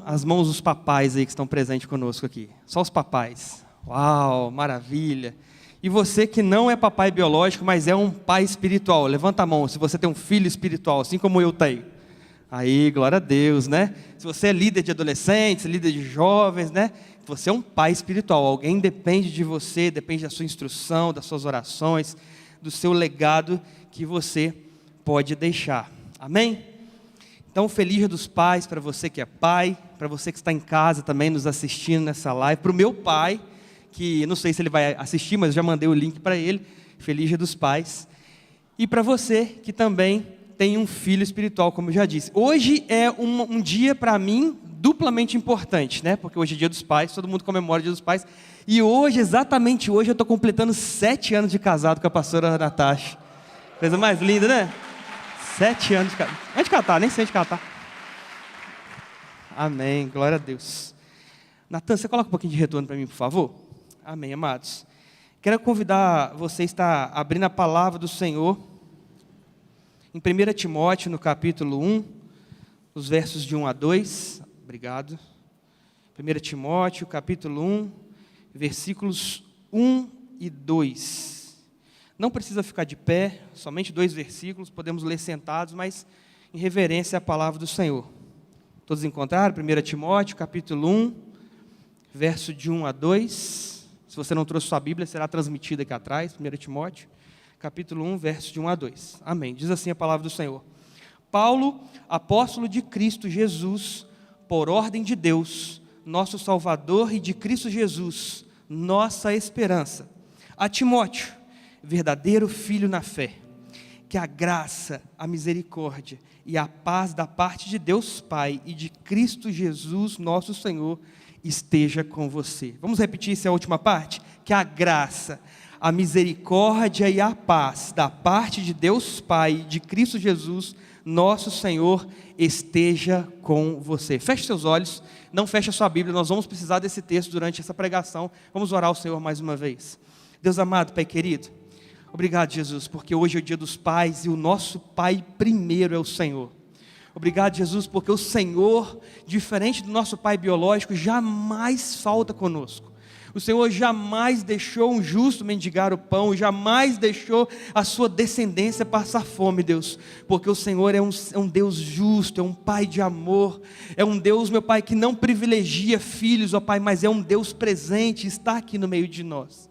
As mãos dos papais aí que estão presentes conosco aqui. Só os papais. Uau, maravilha. E você que não é papai biológico, mas é um pai espiritual. Levanta a mão se você tem um filho espiritual, assim como eu tenho. Aí, glória a Deus, né? Se você é líder de adolescentes, líder de jovens, né? Você é um pai espiritual. Alguém depende de você, depende da sua instrução, das suas orações, do seu legado que você pode deixar. Amém? Então, feliz Dia dos Pais para você que é pai, para você que está em casa também nos assistindo nessa live, para o meu pai, que não sei se ele vai assistir, mas eu já mandei o link para ele, feliz Dia dos Pais, e para você que também tem um filho espiritual, como eu já disse. Hoje é um dia para mim duplamente importante, né? Porque hoje é Dia dos Pais, todo mundo comemora o Dia dos Pais, e hoje, exatamente hoje, eu estou completando 7 anos de casado com a pastora Natasha. Coisa mais linda, né? 7 anos de casado. Onde catar? Nem sei onde catar. Amém, glória a Deus. Natan, você coloca um pouquinho de retorno para mim, por favor? Amém, amados. Quero convidar você a estar abrindo a palavra do Senhor em 1 Timóteo, no capítulo 1, os versos de 1 a 2. Obrigado. 1 Timóteo, capítulo 1, versículos 1 e 2. Não precisa ficar de pé, somente 2 versículos, podemos ler sentados, mas em reverência à palavra do Senhor. Todos encontraram? 1 Timóteo, capítulo 1, verso de 1 a 2. Se você não trouxe sua Bíblia, será transmitida aqui atrás, 1 Timóteo, capítulo 1, verso de 1 a 2. Amém. Diz assim a palavra do Senhor. Paulo, apóstolo de Cristo Jesus, por ordem de Deus, nosso Salvador, e de Cristo Jesus, nossa esperança, a Timóteo, verdadeiro filho na fé, que a graça, a misericórdia e a paz da parte de Deus Pai e de Cristo Jesus, nosso Senhor, esteja com você. Vamos repetir essa última parte? Que a graça, a misericórdia e a paz da parte de Deus Pai e de Cristo Jesus, nosso Senhor, esteja com você. Feche seus olhos, não feche a sua Bíblia, nós vamos precisar desse texto durante essa pregação. Vamos orar ao Senhor mais uma vez. Deus amado, Pai querido, obrigado, Jesus, porque hoje é o Dia dos Pais e o nosso Pai primeiro é o Senhor. Obrigado, Jesus, porque o Senhor, diferente do nosso pai biológico, jamais falta conosco. O Senhor jamais deixou um justo mendigar o pão, jamais deixou a sua descendência passar fome, Deus, porque o Senhor é um Deus justo, é um Pai de amor, é um Deus, meu Pai, que não privilegia filhos, ó Pai, mas é um Deus presente, está aqui no meio de nós.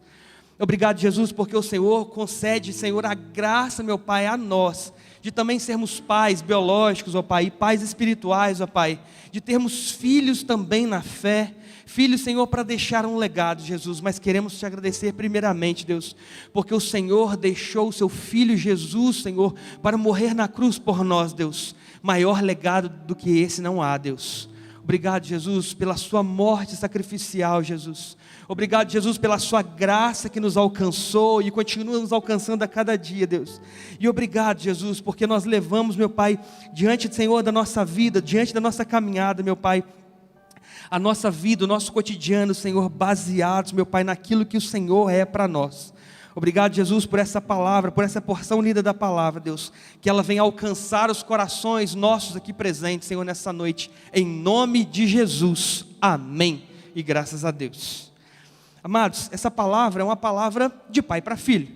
Obrigado, Jesus, porque o Senhor concede, Senhor, a graça, meu Pai, a nós, de também sermos pais biológicos, ó Pai, e pais espirituais, ó Pai, de termos filhos também na fé, filhos, Senhor, para deixar um legado, Jesus, mas queremos te agradecer primeiramente, Deus, porque o Senhor deixou o seu Filho Jesus, Senhor, para morrer na cruz por nós, Deus, maior legado do que esse não há, Deus. Obrigado, Jesus, pela sua morte sacrificial, Jesus. Obrigado, Jesus, pela sua graça que nos alcançou e continua nos alcançando a cada dia, Deus. E obrigado, Jesus, porque nós levamos, meu Pai, diante do Senhor da nossa vida, diante da nossa caminhada, meu Pai, a nossa vida, o nosso cotidiano, Senhor, baseados, meu Pai, naquilo que o Senhor é para nós. Obrigado, Jesus, por essa palavra, por essa porção linda da palavra, Deus, que ela venha alcançar os corações nossos aqui presentes, Senhor, nessa noite, em nome de Jesus, amém, e graças a Deus. Amados, essa palavra é uma palavra de pai para filho.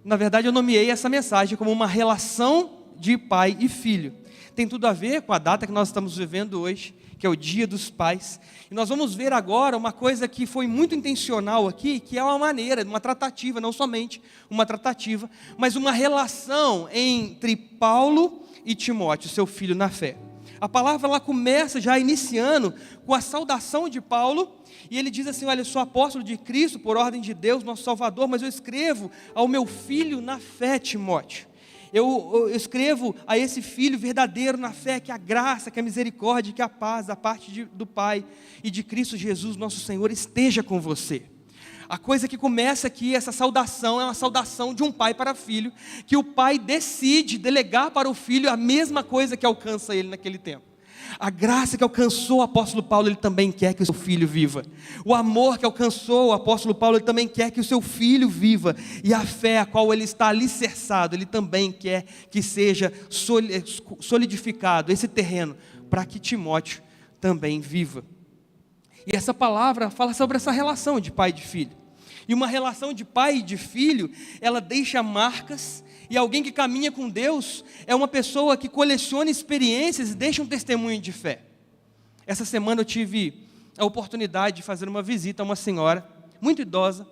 Na verdade, eu nomeei essa mensagem como uma relação de pai e filho. Tem tudo a ver com a data que nós estamos vivendo hoje, que é o Dia dos Pais. E nós vamos ver agora uma coisa que foi muito intencional aqui, que é uma maneira, uma tratativa, não somente uma tratativa, mas uma relação entre Paulo e Timóteo, seu filho na fé. A palavra ela começa já iniciando com a saudação de Paulo, e ele diz assim: olha, eu sou apóstolo de Cristo, por ordem de Deus, nosso Salvador, mas eu escrevo ao meu filho na fé, Timóteo. Eu escrevo a esse filho verdadeiro na fé, que a graça, que a misericórdia, que a paz da parte do Pai e de Cristo Jesus, nosso Senhor, esteja com você. A coisa que começa aqui, essa saudação, é uma saudação de um pai para filho, que o pai decide delegar para o filho a mesma coisa que alcança ele naquele tempo. A graça que alcançou o apóstolo Paulo, ele também quer que o seu filho viva. O amor que alcançou o apóstolo Paulo, ele também quer que o seu filho viva. E a fé a qual ele está alicerçado, ele também quer que seja solidificado esse terreno, para que Timóteo também viva. E essa palavra fala sobre essa relação de pai e de filho. E uma relação de pai e de filho, ela deixa marcas, e alguém que caminha com Deus é uma pessoa que coleciona experiências e deixa um testemunho de fé. Essa semana eu tive a oportunidade de fazer uma visita a uma senhora muito idosa.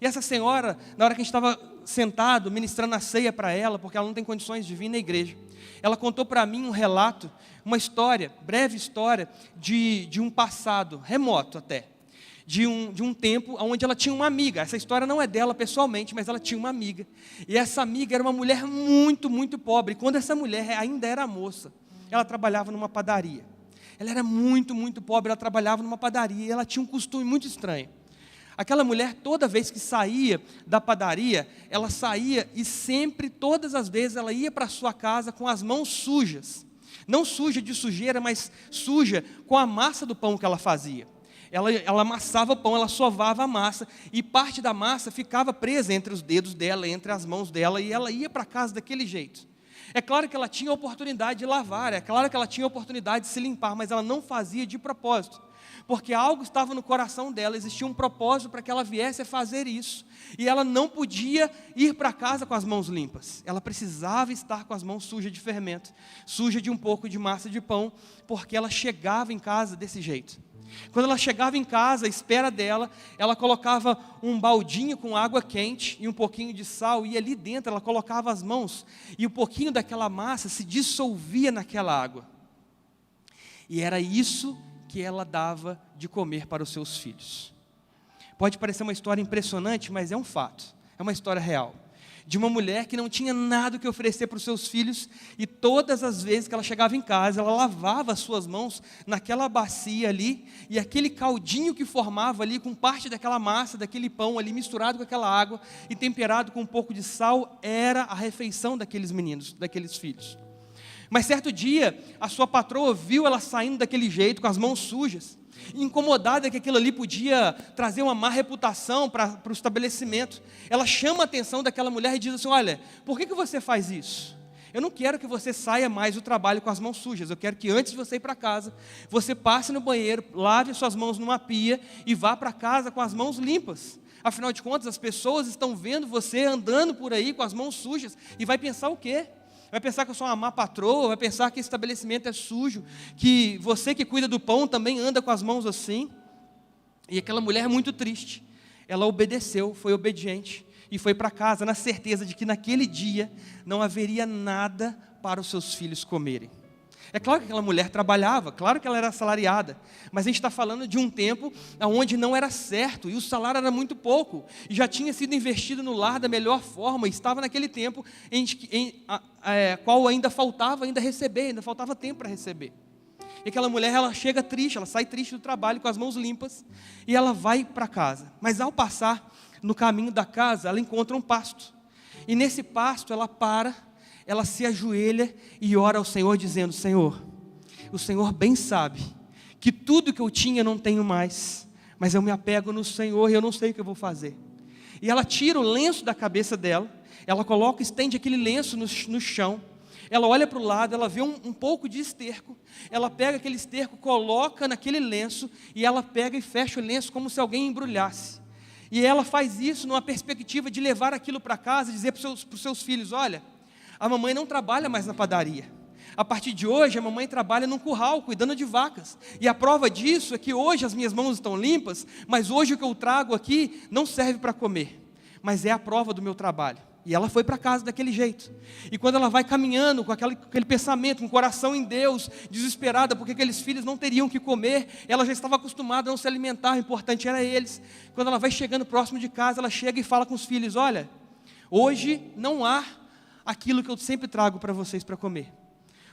E essa senhora, na hora que a gente estava sentado, ministrando a ceia para ela, porque ela não tem condições de vir na igreja, ela contou para mim um relato, uma história, breve história, de um passado, remoto até, de um tempo onde ela tinha uma amiga. Essa história não é dela pessoalmente, mas ela tinha uma amiga. E essa amiga era uma mulher muito, muito pobre. E quando essa mulher ainda era moça, ela trabalhava numa padaria. Ela era muito, muito pobre, ela trabalhava numa padaria e ela tinha um costume muito estranho. Aquela mulher, toda vez que saía da padaria, ela saía e sempre, todas as vezes, ela ia para a sua casa com as mãos sujas. Não suja de sujeira, mas suja com a massa do pão que ela fazia. Ela amassava o pão, ela sovava a massa, e parte da massa ficava presa entre os dedos dela, entre as mãos dela, e ela ia para casa daquele jeito. É claro que ela tinha a oportunidade de lavar, é claro que ela tinha a oportunidade de se limpar, mas ela não fazia de propósito. Porque algo estava no coração dela, existia um propósito para que ela viesse a fazer isso. E ela não podia ir para casa com as mãos limpas. Ela precisava estar com as mãos sujas de fermento, sujas de um pouco de massa de pão, porque ela chegava em casa desse jeito. Quando ela chegava em casa, à espera dela, ela colocava um baldinho com água quente e um pouquinho de sal, e ali dentro ela colocava as mãos, e um pouquinho daquela massa se dissolvia naquela água. E era isso que ela dava de comer para os seus filhos. Pode parecer uma história impressionante, mas é um fato, é uma história real. De uma mulher que não tinha nada o que oferecer para os seus filhos, e todas as vezes que ela chegava em casa, ela lavava as suas mãos naquela bacia ali, e aquele caldinho que formava ali, com parte daquela massa, daquele pão ali, misturado com aquela água, e temperado com um pouco de sal, era a refeição daqueles meninos, daqueles filhos. Mas certo dia, a sua patroa viu ela saindo daquele jeito, com as mãos sujas, incomodada que aquilo ali podia trazer uma má reputação para o estabelecimento. Ela chama a atenção daquela mulher e diz assim: olha, por que você faz isso? Eu não quero que você saia mais do trabalho com as mãos sujas, eu quero que antes de você ir para casa, você passe no banheiro, lave suas mãos numa pia e vá para casa com as mãos limpas. Afinal de contas, as pessoas estão vendo você andando por aí com as mãos sujas e vai pensar o quê? Vai pensar que eu sou uma má patroa, vai pensar que esse estabelecimento é sujo, que você que cuida do pão também anda com as mãos assim. E aquela mulher muito triste, ela obedeceu, foi obediente e foi para casa na certeza de que naquele dia não haveria nada para os seus filhos comerem. É claro que aquela mulher trabalhava, claro que ela era assalariada, mas a gente está falando de um tempo onde não era certo, e o salário era muito pouco, e já tinha sido investido no lar da melhor forma, e estava naquele tempo qual ainda faltava receber, ainda faltava tempo para receber. E aquela mulher, ela chega triste, ela sai triste do trabalho com as mãos limpas, e ela vai para casa. Mas ao passar no caminho da casa, ela encontra um pasto, e nesse pasto ela para, ela se ajoelha e ora ao Senhor dizendo: Senhor, o Senhor bem sabe que tudo que eu tinha não tenho mais, mas eu me apego no Senhor e eu não sei o que eu vou fazer. E ela tira o lenço da cabeça dela, ela coloca, estende aquele lenço no chão, ela olha para o lado, ela vê um pouco de esterco, ela pega aquele esterco, coloca naquele lenço, e ela pega e fecha o lenço como se alguém embrulhasse. E ela faz isso numa perspectiva de levar aquilo para casa e dizer para os seus filhos: olha, a mamãe não trabalha mais na padaria. A partir de hoje, a mamãe trabalha num curral, cuidando de vacas. E a prova disso é que hoje as minhas mãos estão limpas, mas hoje o que eu trago aqui não serve para comer, mas é a prova do meu trabalho. E ela foi para casa daquele jeito. E quando ela vai caminhando com aquele pensamento, com o coração em Deus, desesperada, porque aqueles filhos não teriam que comer, ela já estava acostumada a não se alimentar, o importante era eles. Quando ela vai chegando próximo de casa, ela chega e fala com os filhos: olha, hoje não há aquilo que eu sempre trago para vocês para comer.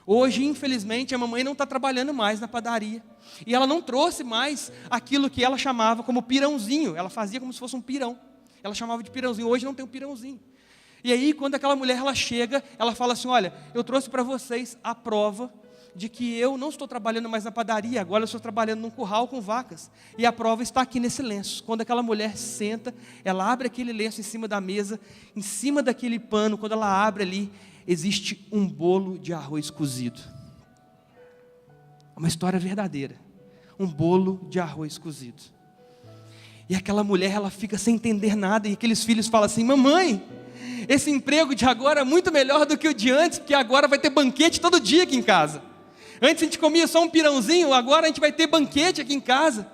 Hoje, infelizmente, a mamãe não está trabalhando mais na padaria, e ela não trouxe mais aquilo que ela chamava como pirãozinho. Ela fazia como se fosse um pirão, ela chamava de pirãozinho. Hoje não tem um pirãozinho. E aí, quando aquela mulher ela chega, ela fala assim: olha, eu trouxe para vocês a prova de que eu não estou trabalhando mais na padaria, agora eu estou trabalhando num curral com vacas, e a prova está aqui nesse lenço. Quando aquela mulher senta, ela abre aquele lenço em cima da mesa, em cima daquele pano, quando ela abre ali, existe um bolo de arroz cozido. Uma história verdadeira, um bolo de arroz cozido. E aquela mulher, ela fica sem entender nada, e aqueles filhos falam assim: mamãe, esse emprego de agora é muito melhor do que o de antes, porque agora vai ter banquete todo dia aqui em casa. Antes a gente comia só um pirãozinho, agora a gente vai ter banquete aqui em casa.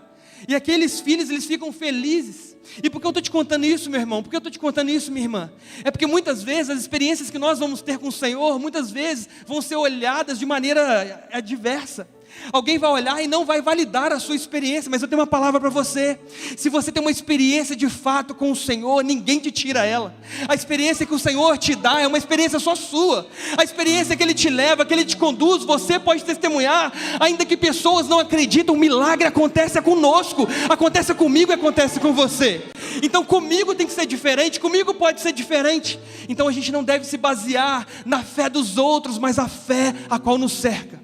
E aqueles filhos, eles ficam felizes. E por que eu estou te contando isso, meu irmão? Por que eu estou te contando isso, minha irmã? É porque muitas vezes as experiências que nós vamos ter com o Senhor, muitas vezes vão ser olhadas de maneira adversa. Alguém vai olhar e não vai validar a sua experiência, mas eu tenho uma palavra para você: se você tem uma experiência de fato com o Senhor, ninguém te tira ela. A experiência que o Senhor te dá é uma experiência só sua. A experiência que Ele te leva, que Ele te conduz, você pode testemunhar, ainda que pessoas não acreditam. O milagre acontece conosco, acontece comigo e acontece com você. Então comigo tem que ser diferente, comigo pode ser diferente. Então a gente não deve se basear na fé dos outros, mas a fé a qual nos cerca.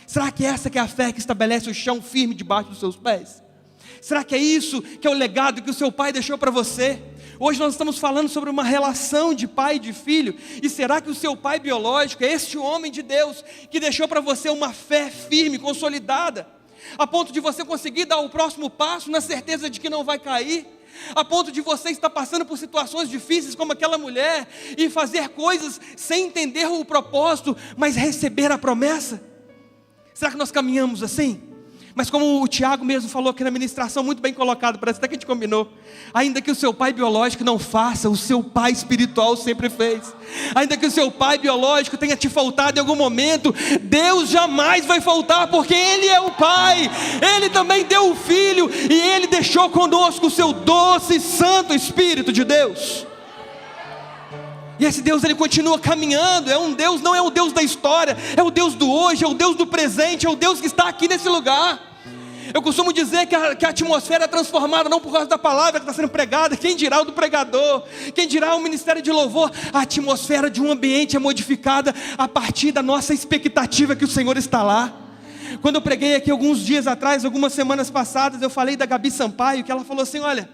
Será que essa que é a fé que estabelece o chão firme debaixo dos seus pés? Será que é isso que é o legado que o seu pai deixou para você? Hoje nós estamos falando sobre uma relação de pai e de filho. E será que o seu pai biológico é este homem de Deus que deixou para você uma fé firme, consolidada, a ponto de você conseguir dar o próximo passo na certeza de que não vai cair? A ponto de você estar passando por situações difíceis como aquela mulher e fazer coisas sem entender o propósito, mas receber a promessa? Será que nós caminhamos assim? Mas como o Tiago mesmo falou aqui na ministração, muito bem colocado, parece até que a gente combinou: ainda que o seu pai biológico não faça, o seu pai espiritual sempre fez. Ainda que o seu pai biológico tenha te faltado em algum momento, Deus jamais vai faltar, porque Ele é o Pai. Ele também deu o Filho, e Ele deixou conosco o seu doce e santo Espírito de Deus. E esse Deus, Ele continua caminhando. É um Deus, não é o Deus da história, é o Deus do hoje, é o Deus do presente, é o Deus que está aqui nesse lugar. Eu costumo dizer que a atmosfera é transformada não por causa da palavra que está sendo pregada, quem dirá o do pregador, quem dirá o ministério de louvor. A atmosfera de um ambiente é modificada a partir da nossa expectativa que o Senhor está lá. Quando eu preguei aqui alguns dias atrás, algumas semanas passadas, eu falei da Gabi Sampaio, que ela falou assim: olha,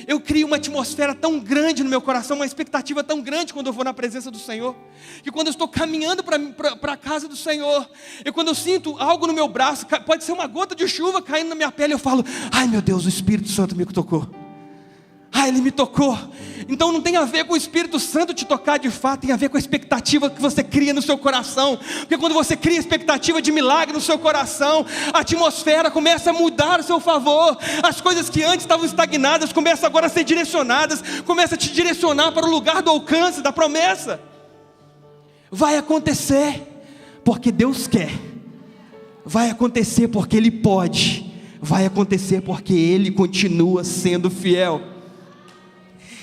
eu crio uma atmosfera tão grande no meu coração, uma expectativa tão grande quando eu vou na presença do Senhor, que quando eu estou caminhando para a casa do Senhor, quando eu sinto algo no meu braço, pode ser uma gota de chuva caindo na minha pele, eu falo: ai meu Deus, o Espírito Santo me tocou. Ele me tocou. Então não tem a ver com o Espírito Santo te tocar de fato, tem a ver com a expectativa que você cria no seu coração. Porque quando você cria expectativa de milagre no seu coração, a atmosfera começa a mudar a seu favor. As coisas que antes estavam estagnadas começam agora a ser direcionadas, começa a te direcionar para o lugar do alcance, da promessa. Vai acontecer porque Deus quer, vai acontecer porque Ele pode, vai acontecer porque Ele continua sendo fiel.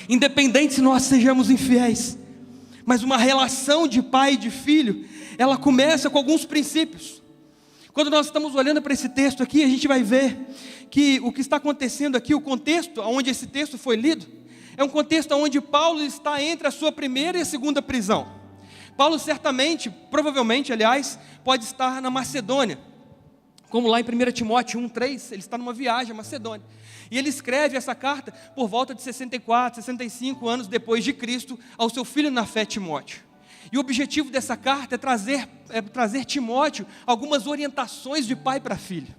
Independente se nós sejamos infiéis, mas uma relação de pai e de filho, ela começa com alguns princípios. Quando nós estamos olhando para esse texto aqui, a gente vai ver que o que está acontecendo aqui, o contexto onde esse texto foi lido, é um contexto onde Paulo está entre a sua primeira e a segunda prisão. Paulo certamente, provavelmente aliás, pode estar na Macedônia, como lá em 1 Timóteo 1,3, ele está numa viagem à Macedônia. E ele escreve essa carta por volta de 64, 65 anos depois de Cristo, ao seu filho na fé, Timóteo. E o objetivo dessa carta é trazer Timóteo algumas orientações de pai para filho,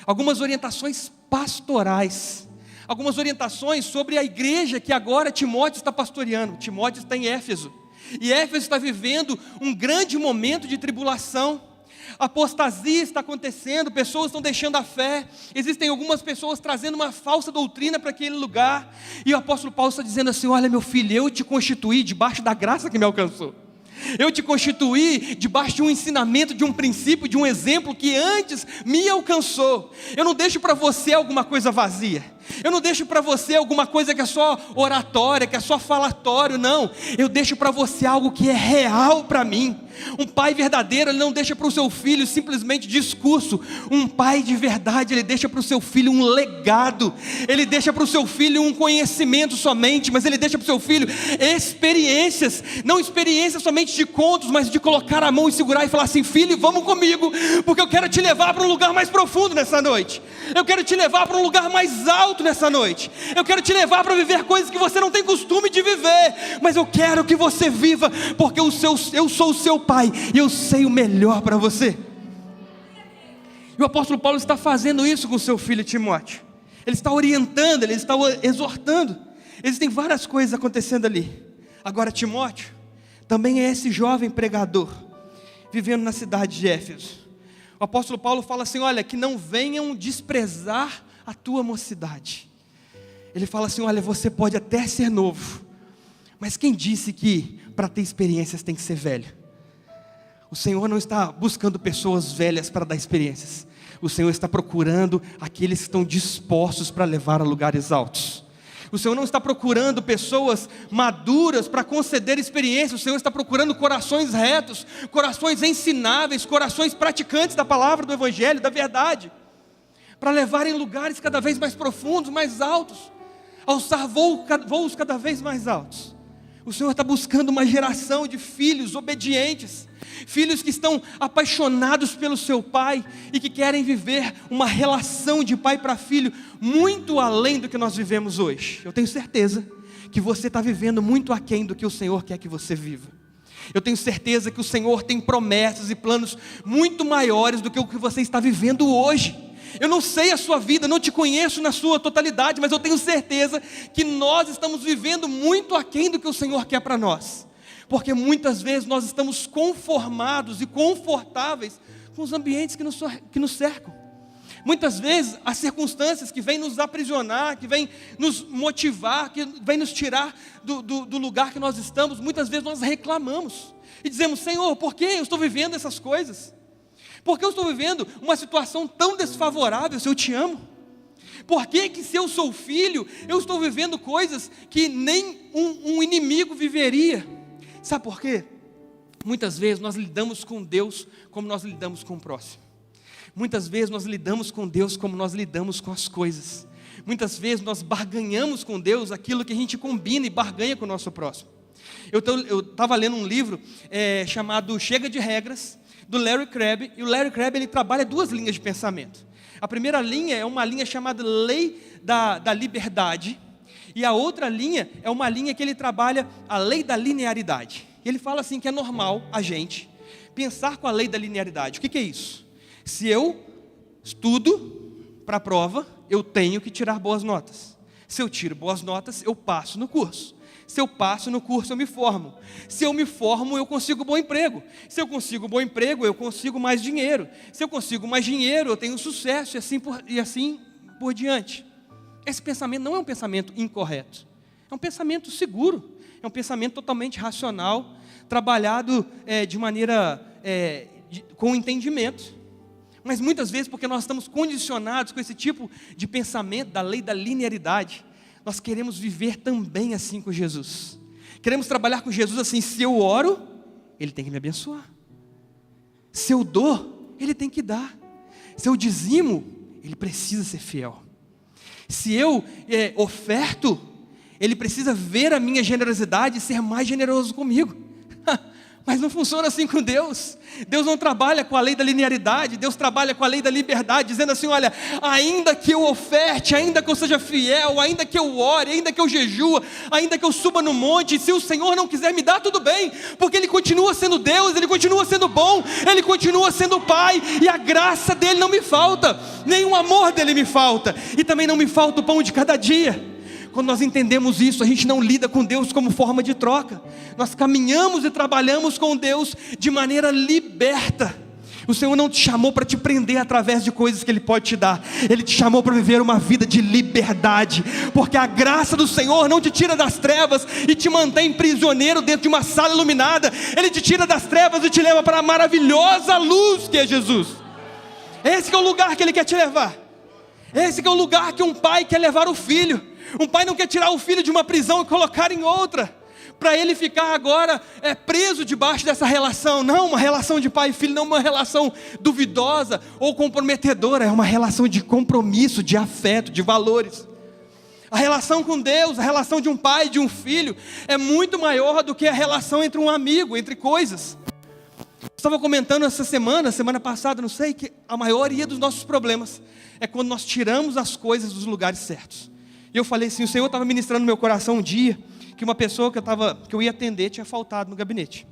algumas orientações pastorais, algumas orientações sobre a igreja que agora Timóteo está pastoreando. Timóteo está em Éfeso, e Éfeso está vivendo um grande momento de tribulação. Apostasia está acontecendo, pessoas estão deixando a fé, existem algumas pessoas trazendo uma falsa doutrina para aquele lugar, e o apóstolo Paulo está dizendo assim: olha meu filho, eu te constituí debaixo da graça que me alcançou, eu te constituí debaixo de um ensinamento, de um princípio, de um exemplo que antes me alcançou. Eu não deixo para você alguma coisa vazia, eu não deixo para você alguma coisa que é só oratória, que é só falatório, não. Eu deixo para você algo que é real para mim. Um pai verdadeiro, ele não deixa para o seu filho simplesmente discurso. Um pai de verdade, ele deixa para o seu filho um legado. Ele deixa para o seu filho um conhecimento somente, mas ele deixa para o seu filho experiências. Não experiências somente de contos, mas de colocar a mão e segurar e falar assim: filho, vamos comigo, porque eu quero te levar para um lugar mais profundo nessa noite. Eu quero te levar para um lugar mais alto nessa noite. Eu quero te levar para viver coisas que você não tem costume de viver, mas eu quero que você viva, porque eu sou o seu pai, e eu sei o melhor para você. E o apóstolo Paulo está fazendo isso com seu filho Timóteo. Ele está orientando, ele está exortando. Existem várias coisas acontecendo ali. Agora Timóteo também é esse jovem pregador, vivendo na cidade de Éfeso. O apóstolo Paulo fala assim, olha, que não venham desprezar a tua mocidade. Ele fala assim, olha, você pode até ser novo, mas quem disse que para ter experiências tem que ser velho? O Senhor não está buscando pessoas velhas para dar experiências. O Senhor está procurando aqueles que estão dispostos para levar a lugares altos. O Senhor não está procurando pessoas maduras para conceder experiências. O Senhor está procurando corações retos, corações ensináveis, corações praticantes da palavra, do evangelho, da verdade, para levarem lugares cada vez mais profundos, mais altos, alçar voos cada vez mais altos. O Senhor está buscando uma geração de filhos obedientes, filhos que estão apaixonados pelo seu pai e que querem viver uma relação de pai para filho muito além do que nós vivemos hoje. Eu tenho certeza que você está vivendo muito aquém do que o Senhor quer que você viva. Eu tenho certeza que o Senhor tem promessas e planos muito maiores do que o que você está vivendo hoje. Eu não sei a sua vida, não te conheço na sua totalidade, mas eu tenho certeza que nós estamos vivendo muito aquém do que o Senhor quer para nós. Porque muitas vezes nós estamos conformados e confortáveis com os ambientes que nos cercam. Muitas vezes as circunstâncias que vêm nos aprisionar, que vêm nos motivar, que vêm nos tirar do lugar que nós estamos, muitas vezes nós reclamamos e dizemos, Senhor, por que eu estou vivendo essas coisas? Por que eu estou vivendo uma situação tão desfavorável se eu te amo? Por que se eu sou filho, eu estou vivendo coisas que nem um inimigo viveria? Sabe por quê? Muitas vezes nós lidamos com Deus como nós lidamos com o próximo. Muitas vezes nós lidamos com Deus como nós lidamos com as coisas. Muitas vezes nós barganhamos com Deus aquilo que a gente combina e barganha com o nosso próximo. Eu estava lendo um livro chamado Chega de Regras, do Larry Crabb, e o Larry Crabb ele trabalha duas linhas de pensamento. A primeira linha é uma linha chamada Lei da Liberdade, e a outra linha é uma linha que ele trabalha a Lei da Linearidade. E ele fala assim que é normal a gente pensar com a Lei da Linearidade. O que é isso? Se eu estudo para a prova, eu tenho que tirar boas notas. Se eu tiro boas notas, eu passo no curso. Se eu passo no curso, eu me formo. Se eu me formo, eu consigo bom emprego. Se eu consigo bom emprego, eu consigo mais dinheiro. Se eu consigo mais dinheiro, eu tenho sucesso e assim por diante. Esse pensamento não é um pensamento incorreto. É um pensamento seguro. É um pensamento totalmente racional, trabalhado de maneira com entendimento. Mas muitas vezes, porque nós estamos condicionados com esse tipo de pensamento da lei da linearidade, nós queremos viver também assim com Jesus. Queremos trabalhar com Jesus assim, se eu oro, Ele tem que me abençoar. Se eu dou, Ele tem que dar. Se eu dizimo, Ele precisa ser fiel. Se eu oferto, Ele precisa ver a minha generosidade e ser mais generoso comigo. Mas não funciona assim com Deus. Deus não trabalha com a lei da linearidade. Deus trabalha com a lei da liberdade, dizendo assim, olha, ainda que eu oferte, ainda que eu seja fiel, ainda que eu ore, ainda que eu jejua, ainda que eu suba no monte, se o Senhor não quiser me dar, tudo bem, porque Ele continua sendo Deus, Ele continua sendo bom, Ele continua sendo Pai, e a graça dEle não me falta, nem o amor dEle me falta, e também não me falta o pão de cada dia. Quando nós entendemos isso, a gente não lida com Deus como forma de troca. Nós caminhamos e trabalhamos com Deus de maneira liberta. O Senhor não te chamou para te prender através de coisas que Ele pode te dar. Ele te chamou para viver uma vida de liberdade. Porque a graça do Senhor não te tira das trevas e te mantém prisioneiro dentro de uma sala iluminada. Ele te tira das trevas e te leva para a maravilhosa luz que é Jesus. Esse é o lugar que Ele quer te levar. Esse é o lugar que um pai quer levar o filho. Um pai não quer tirar o filho de uma prisão e colocar em outra, para ele ficar agora preso debaixo dessa relação. Não, uma relação de pai e filho não é uma relação duvidosa ou comprometedora, é uma relação de compromisso, de afeto, de valores. A relação com Deus, a relação de um pai e de um filho é muito maior do que a relação entre um amigo, entre coisas. Estava comentando essa semana passada, não sei, que a maioria dos nossos problemas é quando nós tiramos as coisas dos lugares certos. E eu falei assim, o Senhor estava ministrando no meu coração um dia, que uma pessoa que eu ia atender tinha faltado no gabinete.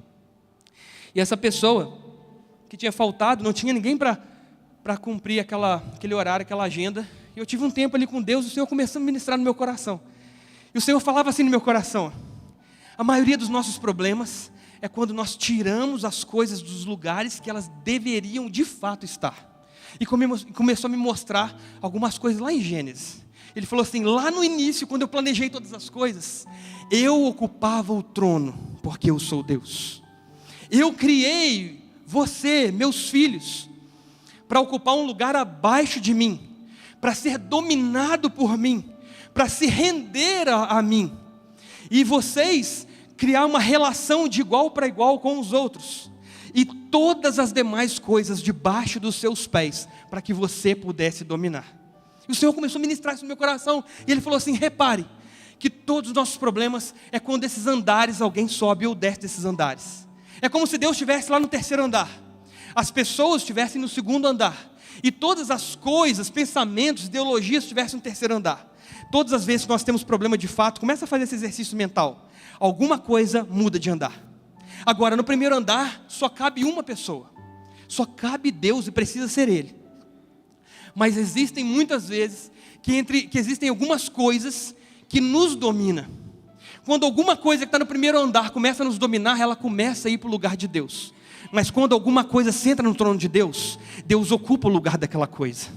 E essa pessoa que tinha faltado, não tinha ninguém para para cumprir aquele horário, aquela agenda. E eu tive um tempo ali com Deus, o Senhor começou a ministrar no meu coração. E o Senhor falava assim no meu coração: a maioria dos nossos problemas é quando nós tiramos as coisas dos lugares que elas deveriam de fato estar. E começou a me mostrar algumas coisas lá em Gênesis. Ele falou assim: lá no início, quando eu planejei todas as coisas, eu ocupava o trono, porque eu sou Deus. Eu criei você, meus filhos, para ocupar um lugar abaixo de mim, para ser dominado por mim, para se render a mim. E vocês criar uma relação de igual para igual com os outros. E todas as demais coisas debaixo dos seus pés, para que você pudesse dominar. E o Senhor começou a ministrar isso no meu coração, e Ele falou assim: repare, que todos os nossos problemas é quando esses andares, alguém sobe ou desce desses andares. É como se Deus estivesse lá no terceiro andar, as pessoas estivessem no segundo andar, e todas as coisas, pensamentos, ideologias estivessem no terceiro andar. Todas as vezes que nós temos problema de fato, começa a fazer esse exercício mental, alguma coisa muda de andar. Agora, no primeiro andar, só cabe uma pessoa. Só cabe Deus e precisa ser Ele. Mas existem muitas vezes que existem algumas coisas que nos dominam. Quando alguma coisa que está no primeiro andar começa a nos dominar, ela começa a ir para o lugar de Deus. Mas quando alguma coisa senta no trono de Deus, Deus ocupa o lugar daquela coisa.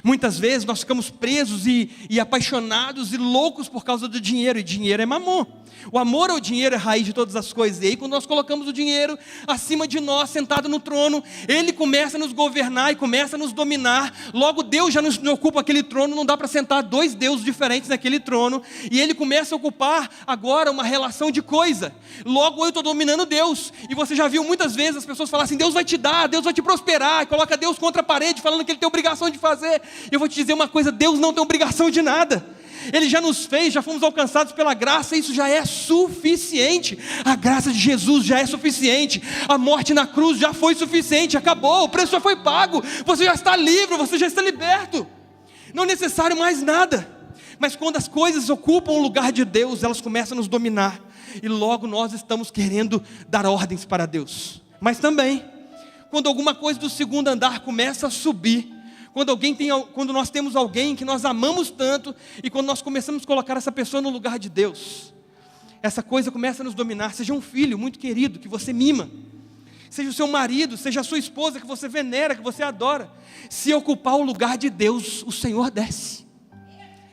Muitas vezes nós ficamos presos e apaixonados e loucos por causa do dinheiro, e dinheiro é mamon. O amor ao dinheiro é a raiz de todas as coisas. E aí quando nós colocamos o dinheiro acima de nós, sentado no trono, ele começa a nos governar e começa a nos dominar. Logo Deus já nos ocupa aquele trono, não dá para sentar dois deuses diferentes naquele trono. E ele começa a ocupar agora uma relação de coisa. Logo eu estou dominando Deus. E você já viu muitas vezes as pessoas falar assim: Deus vai te dar, Deus vai te prosperar. E coloca Deus contra a parede, falando que Ele tem obrigação de fazer. E eu vou te dizer uma coisa: Deus não tem obrigação de nada. Ele já nos fez, já fomos alcançados pela graça, isso já é suficiente. A graça de Jesus já é suficiente. A morte na cruz já foi suficiente, acabou, o preço já foi pago. Você já está livre, você já está liberto. Não é necessário mais nada. Mas quando as coisas ocupam o lugar de Deus, elas começam a nos dominar. E logo nós estamos querendo dar ordens para Deus. Mas também, quando alguma coisa do segundo andar começa a subir, quando nós temos alguém que nós amamos tanto, e quando nós começamos a colocar essa pessoa no lugar de Deus, essa coisa começa a nos dominar. Seja um filho muito querido, que você mima, seja o seu marido, seja a sua esposa, que você venera, que você adora. Se ocupar o lugar de Deus, o Senhor desce.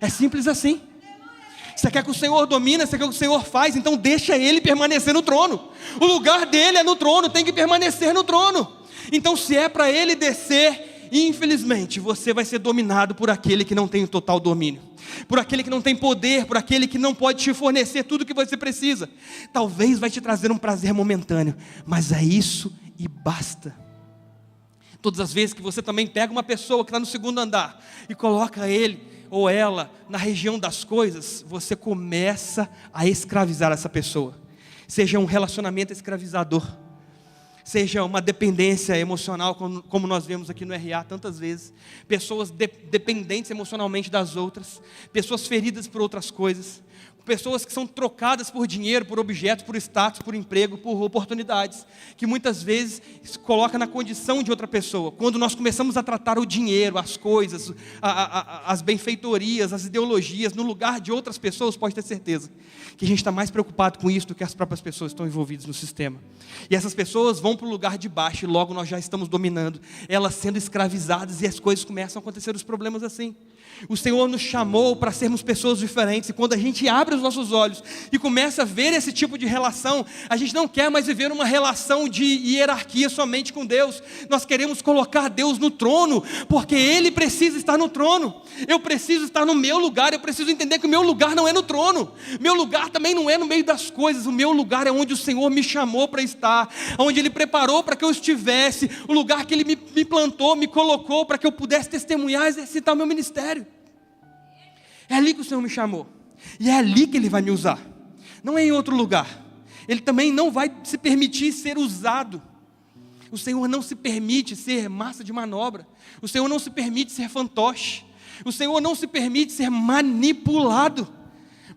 É simples assim. Você quer que o Senhor domine, você quer que o Senhor faz, então deixa Ele permanecer no trono. O lugar dele é no trono, tem que permanecer no trono. Então se é para Ele descer, infelizmente, você vai ser dominado por aquele que não tem o total domínio, por aquele que não tem poder, por aquele que não pode te fornecer tudo o que você precisa. Talvez vai te trazer um prazer momentâneo, mas é isso e basta. Todas as vezes que você também pega uma pessoa que está no segundo andar e coloca ele ou ela na região das coisas, você começa a escravizar essa pessoa. Seja um relacionamento escravizador, seja uma dependência emocional, como nós vemos aqui no RA tantas vezes, pessoas dependentes emocionalmente das outras, pessoas feridas por outras coisas, pessoas que são trocadas por dinheiro, por objetos, por status, por emprego, por oportunidades, que muitas vezes se coloca na condição de outra pessoa. Quando nós começamos a tratar o dinheiro, as coisas, as benfeitorias, as ideologias, no lugar de outras pessoas, pode ter certeza que a gente está mais preocupado com isso do que as próprias pessoas que estão envolvidas no sistema. E essas pessoas vão para o lugar de baixo, e logo nós já estamos dominando, elas sendo escravizadas, e as coisas começam a acontecer, os problemas assim. O Senhor nos chamou para sermos pessoas diferentes, e quando a gente abre os nossos olhos e começa a ver esse tipo de relação, a gente não quer mais viver uma relação de hierarquia somente com Deus. Nós queremos colocar Deus no trono, porque Ele precisa estar no trono. Eu preciso estar no meu lugar, eu preciso entender que o meu lugar não é no trono, meu lugar também não é no meio das coisas. O meu lugar é onde o Senhor me chamou para estar, onde Ele preparou para que eu estivesse, o lugar que Ele me plantou, me colocou para que eu pudesse testemunhar, exercitar o meu ministério. É ali que o Senhor me chamou, e é ali que Ele vai me usar, não é em outro lugar. Ele também não vai se permitir ser usado. O Senhor não se permite ser massa de manobra, o Senhor não se permite ser fantoche, o Senhor não se permite ser manipulado.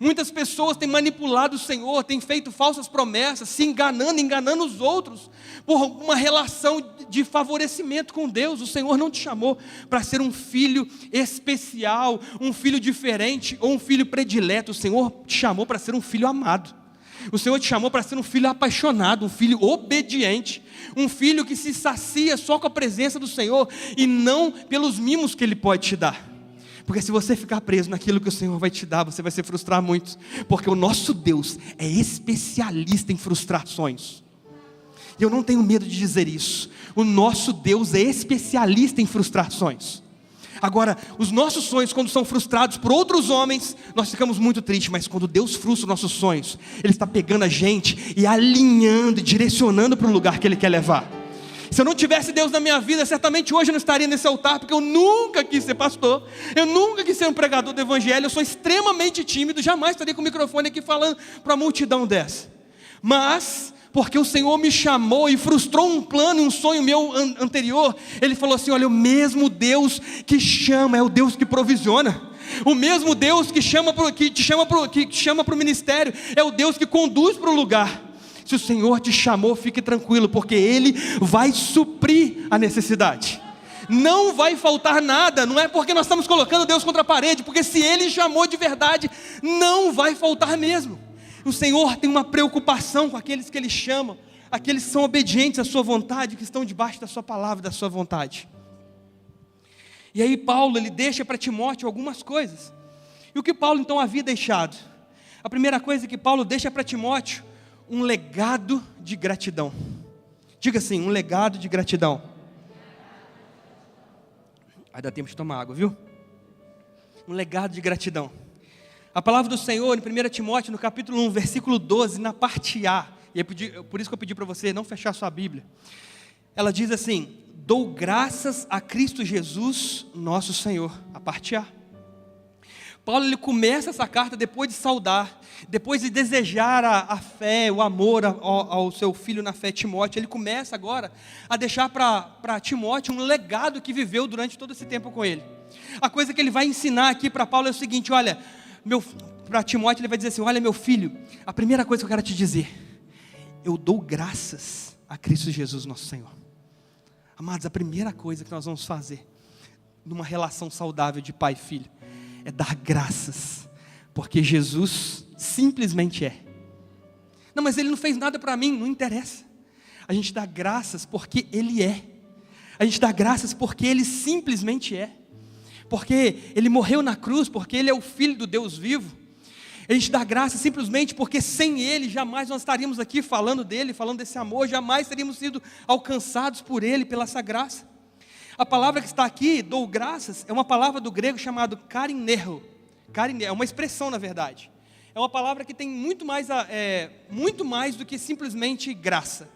Muitas pessoas têm manipulado o Senhor, têm feito falsas promessas, se enganando os outros, por uma relação de favorecimento com Deus. O Senhor não te chamou para ser um filho especial, um filho diferente ou um filho predileto. O Senhor te chamou para ser um filho amado. O Senhor te chamou para ser um filho apaixonado, um filho obediente, um filho que se sacia só com a presença do Senhor e não pelos mimos que Ele pode te dar. Porque se você ficar preso naquilo que o Senhor vai te dar, você vai se frustrar muito, porque o nosso Deus é especialista em frustrações. E eu não tenho medo de dizer isso. O nosso Deus é especialista em frustrações. Agora, os nossos sonhos, quando são frustrados por outros homens, nós ficamos muito tristes. Mas quando Deus frustra os nossos sonhos, Ele está pegando a gente e alinhando e direcionando para o lugar que Ele quer levar. Se eu não tivesse Deus na minha vida, certamente hoje eu não estaria nesse altar, porque eu nunca quis ser pastor, eu nunca quis ser um pregador do evangelho, eu sou extremamente tímido, jamais estaria com o microfone aqui falando para uma multidão dessa. Mas porque o Senhor me chamou e frustrou um plano, um sonho meu anterior, Ele falou assim: olha, o mesmo Deus que chama é o Deus que provisiona. O mesmo Deus que te chama para o ministério é o Deus que conduz para o lugar. Se o Senhor te chamou, fique tranquilo, porque Ele vai suprir a necessidade. Não vai faltar nada. Não é porque nós estamos colocando Deus contra a parede, porque se Ele chamou de verdade, não vai faltar mesmo. O Senhor tem uma preocupação com aqueles que Ele chama, aqueles que são obedientes à sua vontade, que estão debaixo da sua palavra, da sua vontade. E aí Paulo, ele deixa para Timóteo algumas coisas. E o que Paulo então havia deixado? A primeira coisa que Paulo deixa para Timóteo: um legado de gratidão. Diga assim: um legado de gratidão. Vai dar tempo de tomar água, viu? Um legado de gratidão. A palavra do Senhor em 1 Timóteo, no capítulo 1, versículo 12, na parte A, e é por isso que eu pedi para você não fechar sua Bíblia. Ela diz assim: dou graças a Cristo Jesus, nosso Senhor. A parte A. Paulo, ele começa essa carta depois de saudar, depois de desejar a fé, o amor ao seu filho na fé, Timóteo. Ele começa agora a deixar para Timóteo um legado que viveu durante todo esse tempo com ele. A coisa que ele vai ensinar aqui para Paulo é o seguinte: olha, para Timóteo ele vai dizer assim: olha, meu filho, a primeira coisa que eu quero te dizer, eu dou graças a Cristo Jesus, nosso Senhor. Amados, a primeira coisa que nós vamos fazer numa relação saudável de pai e filho é dar graças, porque Jesus simplesmente é. Não, mas Ele não fez nada para mim, não interessa. A gente dá graças porque Ele é. A gente dá graças porque Ele simplesmente é. Porque Ele morreu na cruz, porque Ele é o Filho do Deus vivo. A gente dá graças simplesmente porque sem Ele jamais nós estaríamos aqui falando dEle, falando desse amor, jamais teríamos sido alcançados por Ele, pela essa graça. A palavra que está aqui, dou graças, é uma palavra do grego chamado karineho. É uma expressão, na verdade. É uma palavra que tem muito mais do que simplesmente graça.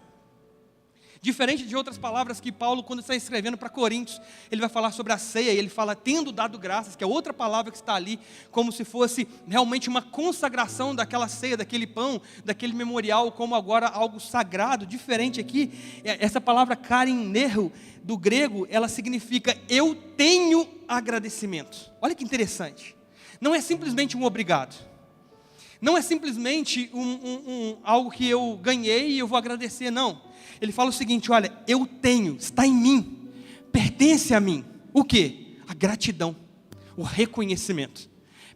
Diferente de outras palavras que Paulo, quando está escrevendo para Coríntios, ele vai falar sobre a ceia, e ele fala tendo dado graças, que é outra palavra que está ali, como se fosse realmente uma consagração daquela ceia, daquele pão, daquele memorial, como agora algo sagrado. Diferente aqui, essa palavra karineho, do grego, ela significa eu tenho agradecimento. Olha que interessante. Não é simplesmente um obrigado. Não é simplesmente algo que eu ganhei e eu vou agradecer, não. Ele fala o seguinte: olha, eu tenho, está em mim, pertence a mim. O quê? A gratidão, o reconhecimento.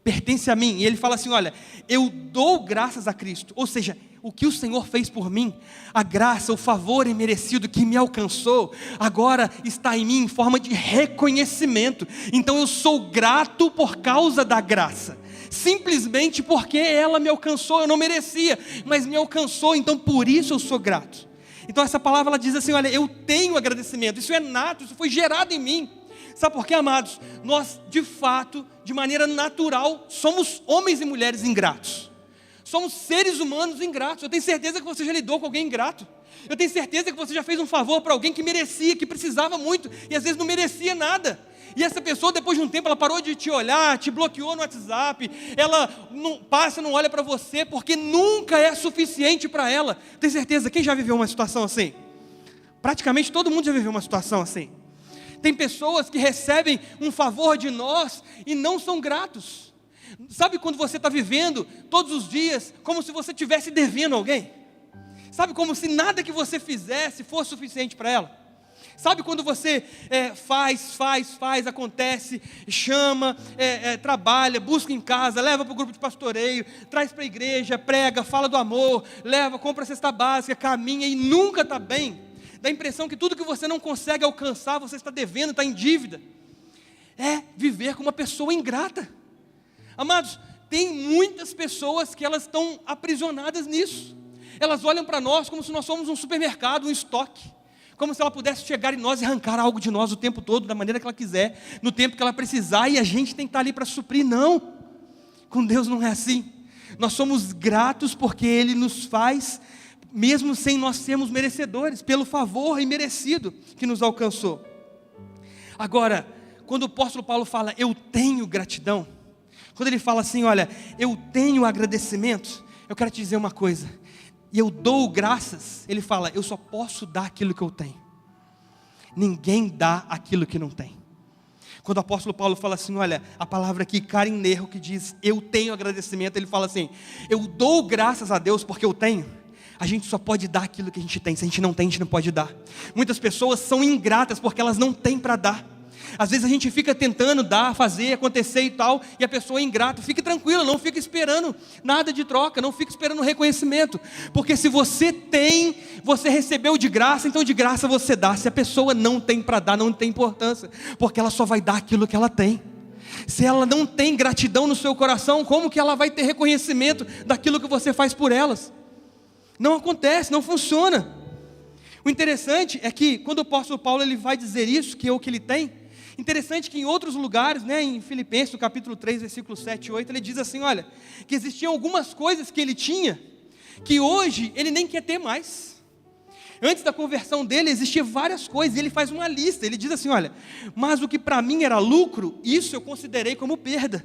Pertence a mim. E ele fala assim: olha, eu dou graças a Cristo. Ou seja, o que o Senhor fez por mim, a graça, o favor imerecido que me alcançou, agora está em mim em forma de reconhecimento. Então eu sou grato por causa da graça. Simplesmente porque ela me alcançou. Eu não merecia, mas me alcançou, então por isso eu sou grato. Então essa palavra ela diz assim: olha, eu tenho agradecimento, isso é nato, isso foi gerado em mim. Sabe por quê, amados? Nós de fato, de maneira natural, somos homens e mulheres ingratos. Somos seres humanos ingratos. Eu tenho certeza que você já lidou com alguém ingrato. Eu tenho certeza que você já fez um favor para alguém que merecia, que precisava muito, e às vezes não merecia nada. E essa pessoa, depois de um tempo, ela parou de te olhar, te bloqueou no WhatsApp, ela não olha para você, porque nunca é suficiente para ela. Tem certeza? Quem já viveu uma situação assim? Praticamente todo mundo já viveu uma situação assim. Tem pessoas que recebem um favor de nós e não são gratos. Sabe quando você está vivendo todos os dias como se você estivesse devendo a alguém? Sabe, como se nada que você fizesse fosse suficiente para ela? Sabe quando você faz, acontece, chama, trabalha, busca em casa, leva para o grupo de pastoreio, traz para a igreja, prega, fala do amor, leva, compra a cesta básica, caminha e nunca está bem? Dá a impressão que tudo que você não consegue alcançar, você está devendo, está em dívida. É viver como uma pessoa ingrata. Amados, tem muitas pessoas que elas estão aprisionadas nisso. Elas olham para nós como se nós fôssemos um supermercado, um estoque. Como se ela pudesse chegar em nós e arrancar algo de nós o tempo todo, da maneira que ela quiser, no tempo que ela precisar, e a gente tem que estar ali para suprir. Não, com Deus não é assim. Nós somos gratos porque Ele nos faz, mesmo sem nós sermos merecedores, pelo favor imerecido que nos alcançou. Agora, quando o apóstolo Paulo fala, eu tenho gratidão, quando ele fala assim, olha, eu tenho agradecimento, eu quero te dizer uma coisa, e eu dou graças, ele fala, eu só posso dar aquilo que eu tenho. Ninguém dá aquilo que não tem. Quando o apóstolo Paulo fala assim, olha, a palavra aqui, carineiro, que diz, eu tenho agradecimento, ele fala assim, eu dou graças a Deus porque eu tenho. A gente só pode dar aquilo que a gente tem, se a gente não tem, a gente não pode dar. Muitas pessoas são ingratas porque elas não têm para dar. Às vezes a gente fica tentando dar, fazer, acontecer e tal, e a pessoa é ingrata. Fique tranquilo, não fica esperando nada de troca, não fica esperando reconhecimento, porque se você tem, você recebeu de graça, então de graça você dá. Se a pessoa não tem para dar, não tem importância, porque ela só vai dar aquilo que ela tem. Se ela não tem gratidão no seu coração, como que ela vai ter reconhecimento daquilo que você faz por elas? Não acontece, não funciona. O interessante é que quando o apóstolo Paulo ele vai dizer isso, que é o que ele tem, interessante que em outros lugares, em Filipenses, no capítulo 3, versículos 7 e 8, ele diz assim, olha, que existiam algumas coisas que ele tinha, que hoje ele nem quer ter mais. Antes da conversão dele, existiam várias coisas, e ele faz uma lista, ele diz assim, olha, mas o que para mim era lucro, isso eu considerei como perda.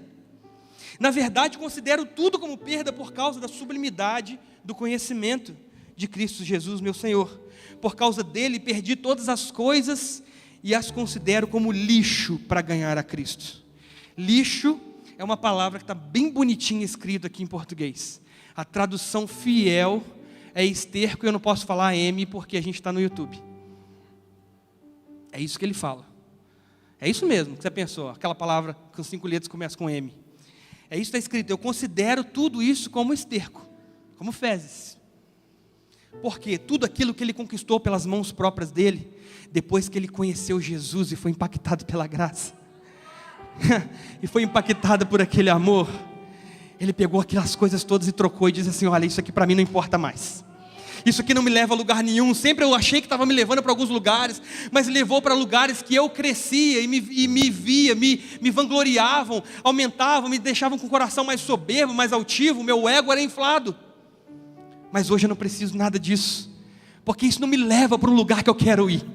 Na verdade, considero tudo como perda por causa da sublimidade do conhecimento de Cristo Jesus, meu Senhor. Por causa dele, perdi todas as coisas e as considero como lixo para ganhar a Cristo. Lixo é uma palavra que está bem bonitinha escrita aqui em português. A tradução fiel é esterco, e eu não posso falar M porque a gente está no YouTube. É isso que ele fala. É isso mesmo que você pensou, aquela palavra com 5 letras começa com M. É isso que está escrito, eu considero tudo isso como esterco, como fezes. Porque tudo aquilo que ele conquistou pelas mãos próprias dele, depois que ele conheceu Jesus e foi impactado pela graça, e foi impactado por aquele amor, ele pegou aquelas coisas todas e trocou e disse assim, olha, isso aqui para mim não importa mais. Isso aqui não me leva a lugar nenhum. Sempre eu achei que estava me levando para alguns lugares, mas levou para lugares que eu crescia e me via, me vangloriavam, aumentavam, me deixavam com o coração mais soberbo, mais altivo, meu ego era inflado. Mas hoje eu não preciso nada disso, porque isso não me leva para um lugar que eu quero ir.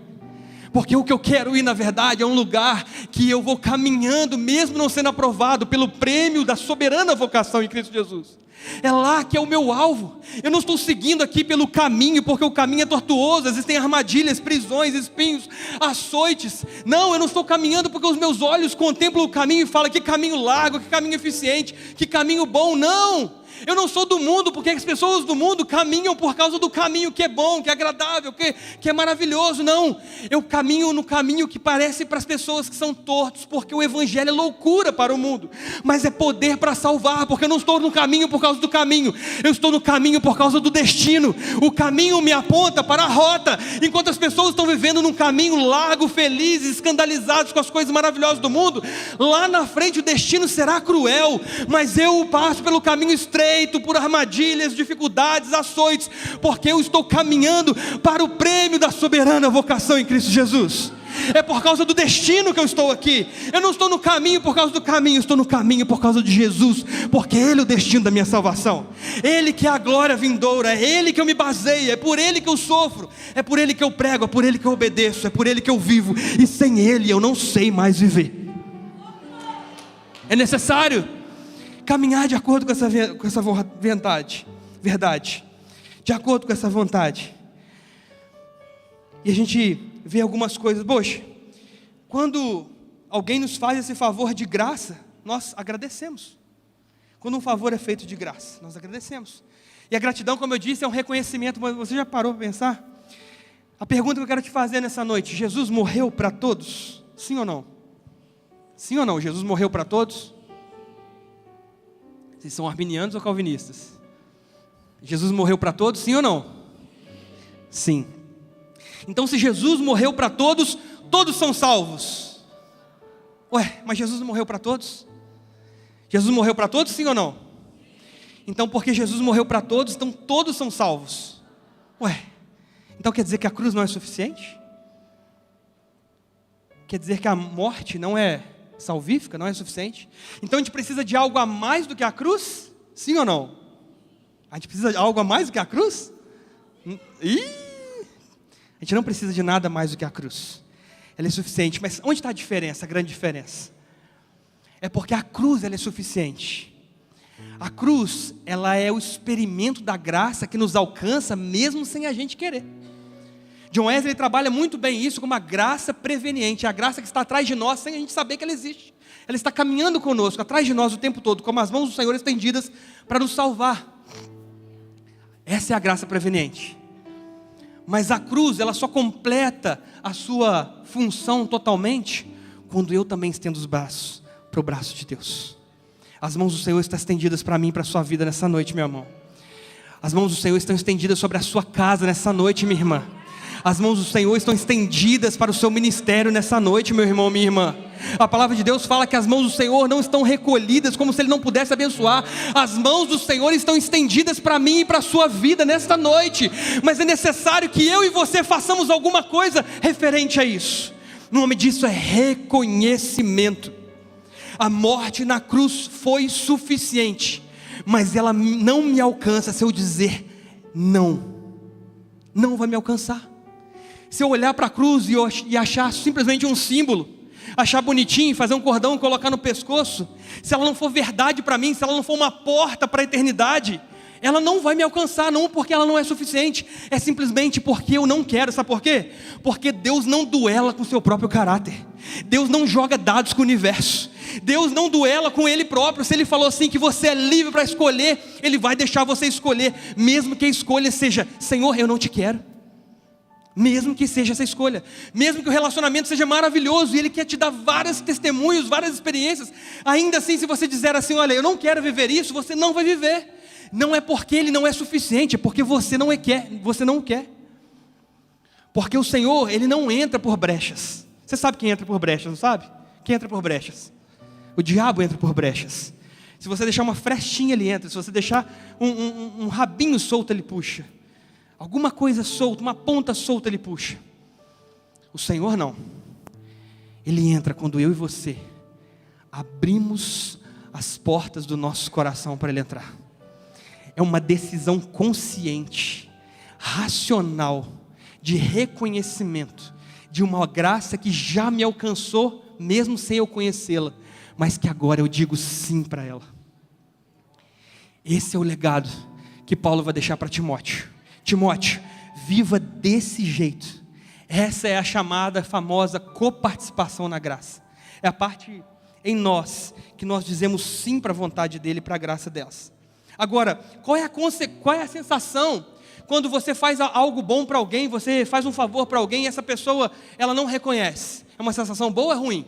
Porque o que eu quero ir, na verdade, é um lugar que eu vou caminhando, mesmo não sendo aprovado pelo prêmio da soberana vocação em Cristo Jesus. É lá que é o meu alvo. Eu não estou seguindo aqui pelo caminho, porque o caminho é tortuoso, existem armadilhas, prisões, espinhos, açoites. Não, eu não estou caminhando porque os meus olhos contemplam o caminho e falam que caminho largo, que caminho eficiente, que caminho bom. Não! Eu não sou do mundo, porque as pessoas do mundo caminham por causa do caminho que é bom, que é agradável, que é maravilhoso. Não, eu caminho no caminho que parece para as pessoas que são tortos, porque o evangelho é loucura para o mundo, mas é poder para salvar, porque eu não estou no caminho por causa do caminho, eu estou no caminho por causa do destino. O caminho me aponta para a rota, enquanto as pessoas estão vivendo num caminho largo, felizes, escandalizados com as coisas maravilhosas do mundo, lá na frente o destino será cruel, mas eu passo pelo caminho estreito, por armadilhas, dificuldades, açoites, porque eu estou caminhando para o prêmio da soberana vocação em Cristo Jesus. É por causa do destino que eu estou aqui. Eu não estou no caminho por causa do caminho, eu estou no caminho por causa de Jesus, porque Ele é o destino da minha salvação. Ele que é a glória vindoura, é Ele que eu me baseio, é por Ele que eu sofro, é por Ele que eu prego, é por Ele que eu obedeço, é por Ele que eu vivo, e sem Ele eu não sei mais viver. É necessário caminhar de acordo com essa verdade, de acordo com essa vontade. E a gente vê algumas coisas, poxa, quando alguém nos faz esse favor de graça, nós agradecemos. quando um favor é feito de graça, nós agradecemos. E a gratidão, como eu disse, é um reconhecimento. Mas você já parou para pensar? A pergunta que eu quero te fazer nessa noite: Jesus morreu para todos? Sim ou não? Sim ou não? Jesus morreu para todos? Vocês são arminianos ou calvinistas? Jesus morreu para todos? Sim ou não? Sim. Então, se Jesus morreu para todos, todos são salvos. Ué, mas Jesus não morreu para todos? Jesus morreu para todos, sim ou não? Então, porque Jesus morreu para todos, então todos são salvos. Ué, então quer dizer que a cruz não é suficiente? Quer dizer que a morte não é salvífica, não é suficiente? Então a gente precisa de algo a mais do que a cruz? Sim ou não? A gente precisa de algo a mais do que a cruz? A gente não precisa de nada mais do que a cruz. Ela é suficiente. Mas onde está a diferença, a grande diferença? É porque a cruz ela é suficiente. A cruz, ela é o experimento da graça que nos alcança mesmo sem a gente querer. John Wesley trabalha muito bem isso como a graça preveniente, a graça que está atrás de nós sem a gente saber que ela existe. Ela está caminhando conosco, atrás de nós o tempo todo, como as mãos do Senhor estendidas para nos salvar. Essa é a graça preveniente. Mas a cruz, ela só completa a sua função totalmente quando eu também estendo os braços para o braço de Deus. As mãos do Senhor estão estendidas para mim e para a sua vida nessa noite, meu irmão. As mãos do Senhor estão estendidas sobre a sua casa nessa noite, minha irmã. As mãos do Senhor estão estendidas para o seu ministério nessa noite, meu irmão, minha irmã. A palavra de Deus fala que as mãos do Senhor não estão recolhidas como se Ele não pudesse abençoar. As mãos do Senhor estão estendidas para mim e para a sua vida nesta noite. Mas é necessário que eu e você façamos alguma coisa referente a isso. O nome disso é reconhecimento. A morte na cruz foi suficiente, mas ela não me alcança se eu dizer não. Não vai me alcançar. Se eu olhar para a cruz e achar simplesmente um símbolo, achar bonitinho, fazer um cordão e colocar no pescoço, se ela não for verdade para mim, se ela não for uma porta para a eternidade, ela não vai me alcançar, não porque ela não é suficiente, é simplesmente porque eu não quero. Sabe por quê? Porque Deus não duela com o seu próprio caráter. Deus não joga dados com o universo. Deus não duela com Ele próprio. Se Ele falou assim que você é livre para escolher, Ele vai deixar você escolher, mesmo que a escolha seja: Senhor, eu não te quero. Mesmo que seja essa escolha, mesmo que o relacionamento seja maravilhoso e Ele quer te dar vários testemunhos, várias experiências, ainda assim, se você dizer assim: olha, eu não quero viver isso, você não vai viver. Não é porque Ele não é suficiente, é porque você não quer. Porque o Senhor, Ele não entra por brechas. Você sabe quem entra por brechas, não sabe? Quem entra por brechas? O diabo entra por brechas. Se você deixar uma frestinha, ele entra. Se você deixar um rabinho solto, ele puxa. Alguma coisa solta, uma ponta solta, ele puxa. O Senhor não. Ele entra quando eu e você abrimos as portas do nosso coração para Ele entrar. É uma decisão consciente, racional, de reconhecimento de uma graça que já me alcançou, mesmo sem eu conhecê-la, mas que agora eu digo sim para ela. Esse é o legado que Paulo vai deixar para Timóteo. Timóteo, viva desse jeito. Essa é a chamada famosa coparticipação na graça. É a parte em nós que nós dizemos sim para a vontade dEle, para a graça delas. Agora, qual é a sensação quando você faz algo bom para alguém, você faz um favor para alguém e essa pessoa, ela não reconhece? É uma sensação boa ou ruim?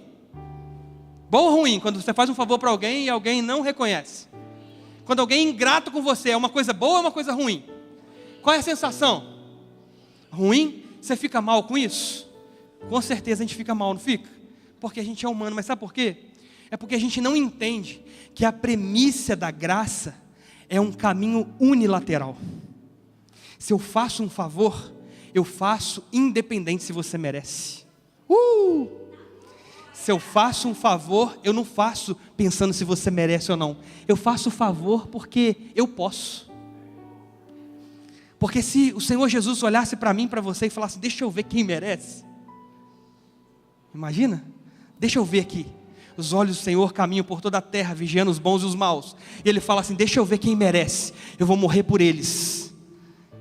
Boa ou ruim, quando você faz um favor para alguém e alguém não reconhece? Quando alguém é ingrato com você, é uma coisa boa ou é uma coisa ruim? Qual é a sensação? Ruim? Você fica mal com isso? Com certeza a gente fica mal, não fica? Porque a gente é humano, mas sabe por quê? É porque a gente não entende que a premissa da graça é um caminho unilateral. Se eu faço um favor, eu faço independente se você merece. Se eu faço um favor, eu não faço pensando se você merece ou não. Eu faço o favor porque eu posso. Porque se o Senhor Jesus olhasse para mim, para você e falasse: deixa eu ver quem merece. Imagina? Deixa eu ver aqui. Os olhos do Senhor caminham por toda a terra, vigiando os bons e os maus. E Ele fala assim: deixa eu ver quem merece. Eu vou morrer por eles.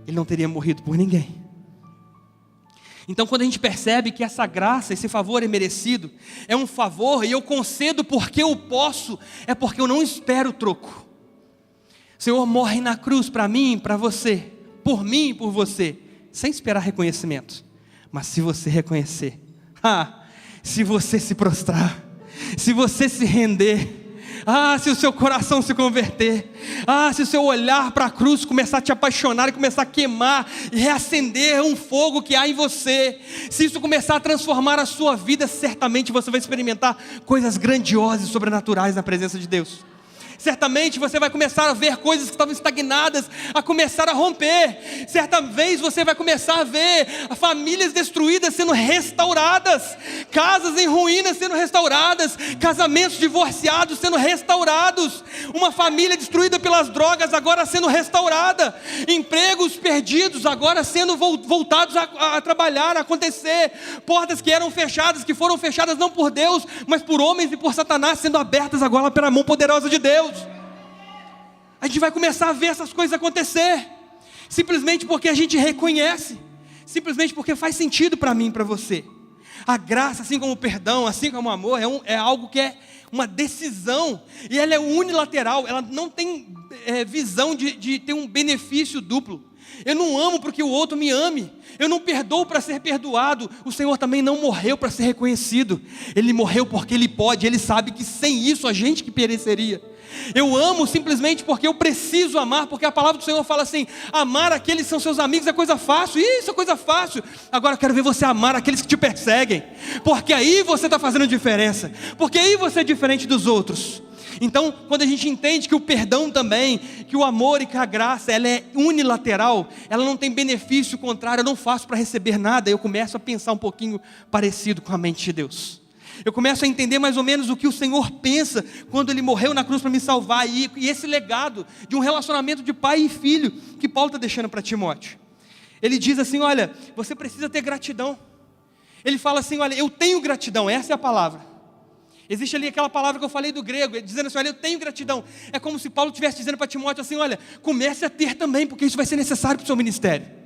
Ele não teria morrido por ninguém. Então, quando a gente percebe que essa graça, esse favor é merecido, é um favor e eu concedo porque eu posso, é porque eu não espero o troco. O Senhor morre na cruz para mim, para você, por mim e por você, sem esperar reconhecimento. Mas se você reconhecer, se você se prostrar, se você se render, se o seu coração se converter, se o seu olhar para a cruz começar a te apaixonar e começar a queimar e reacender um fogo que há em você, se isso começar a transformar a sua vida, certamente você vai experimentar coisas grandiosas e sobrenaturais na presença de Deus. Certamente você vai começar a ver coisas que estavam estagnadas, a começar a romper. Certa vez você vai começar a ver famílias destruídas sendo restauradas, casas em ruínas sendo restauradas, casamentos divorciados sendo restaurados, uma família destruída pelas drogas agora sendo restaurada, empregos perdidos agora sendo voltados a trabalhar, a acontecer, portas que eram fechadas, que foram fechadas não por Deus, mas por homens e por Satanás, sendo abertas agora pela mão poderosa de Deus. A gente vai começar a ver essas coisas acontecer, simplesmente porque a gente reconhece, simplesmente porque faz sentido para mim e para você. A graça, assim como o perdão, assim como o amor, é algo que é uma decisão, e ela é unilateral, ela não tem visão de ter um benefício duplo. Eu não amo para que o outro me ame, eu não perdoo para ser perdoado. O Senhor também não morreu para ser reconhecido, Ele morreu porque Ele pode, Ele sabe que sem isso a gente que pereceria. Eu amo simplesmente porque eu preciso amar, porque a palavra do Senhor fala assim: amar aqueles que são seus amigos é coisa fácil. Isso é coisa fácil. Agora eu quero ver você amar aqueles que te perseguem, porque aí você está fazendo diferença, porque aí você é diferente dos outros. Então, quando a gente entende que o perdão também, que o amor e que a graça, ela é unilateral, ela não tem benefício contrário, eu não faço para receber nada, eu começo a pensar um pouquinho parecido com a mente de Deus. Eu começo a entender mais ou menos o que o Senhor pensa quando Ele morreu na cruz para me salvar, e esse legado de um relacionamento de pai e filho que Paulo está deixando para Timóteo. Ele diz assim: olha, você precisa ter gratidão. Ele fala assim: olha, eu tenho gratidão, essa é a palavra. Existe ali aquela palavra que eu falei do grego, dizendo assim: olha, eu tenho gratidão. É como se Paulo estivesse dizendo para Timóteo assim: olha, comece a ter também, porque isso vai ser necessário para o seu ministério.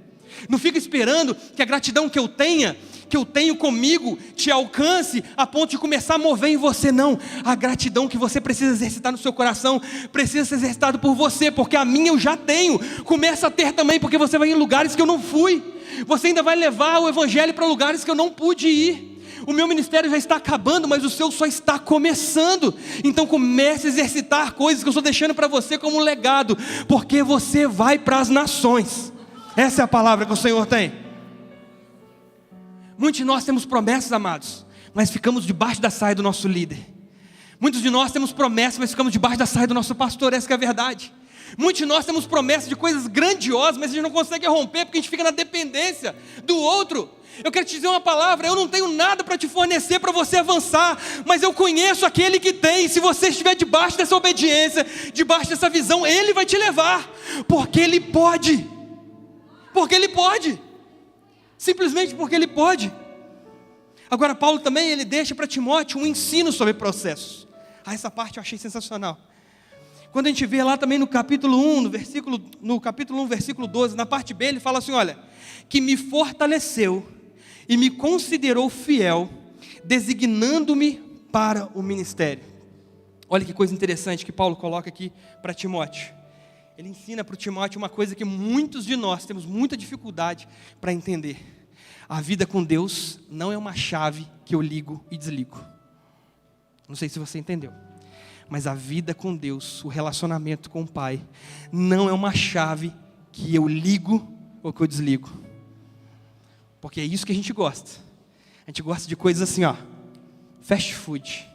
Não fica esperando que a gratidão que eu tenho comigo, te alcance a ponto de começar a mover em você. Não, a gratidão que você precisa exercitar no seu coração, precisa ser exercitada por você, porque a minha eu já tenho. Começa a ter também, porque você vai em lugares que eu não fui, você ainda vai levar o evangelho para lugares que eu não pude ir. O meu ministério já está acabando, mas o seu só está começando. Então comece a exercitar coisas que eu estou deixando para você como um legado, porque você vai para as nações. Essa é a palavra que o Senhor tem. Muitos de nós temos promessas, amados, mas ficamos debaixo da saia do nosso líder. Muitos de nós temos promessas, mas ficamos debaixo da saia do nosso pastor. Essa que é a verdade. Muitos de nós temos promessas de coisas grandiosas, mas a gente não consegue romper, porque a gente fica na dependência do outro. Eu quero te dizer uma palavra: eu não tenho nada para te fornecer para você avançar, mas eu conheço aquele que tem. Se você estiver debaixo dessa obediência, debaixo dessa visão, Ele vai te levar, porque Ele pode. Porque Ele pode, simplesmente porque Ele pode. Agora Paulo também, ele deixa para Timóteo um ensino sobre processos. Essa parte eu achei sensacional. Quando a gente vê lá também no capítulo 1, no capítulo 1, versículo 12, na parte B, ele fala assim: olha, que me fortaleceu e me considerou fiel, designando-me para o ministério. Olha que coisa interessante que Paulo coloca aqui para Timóteo. Ele ensina para o Timóteo uma coisa que muitos de nós temos muita dificuldade para entender. A vida com Deus não é uma chave que eu ligo e desligo. Não sei se você entendeu. Mas a vida com Deus, o relacionamento com o Pai, não é uma chave que eu ligo ou que eu desligo. Porque é isso que a gente gosta. A gente gosta de coisas assim, ó, fast food,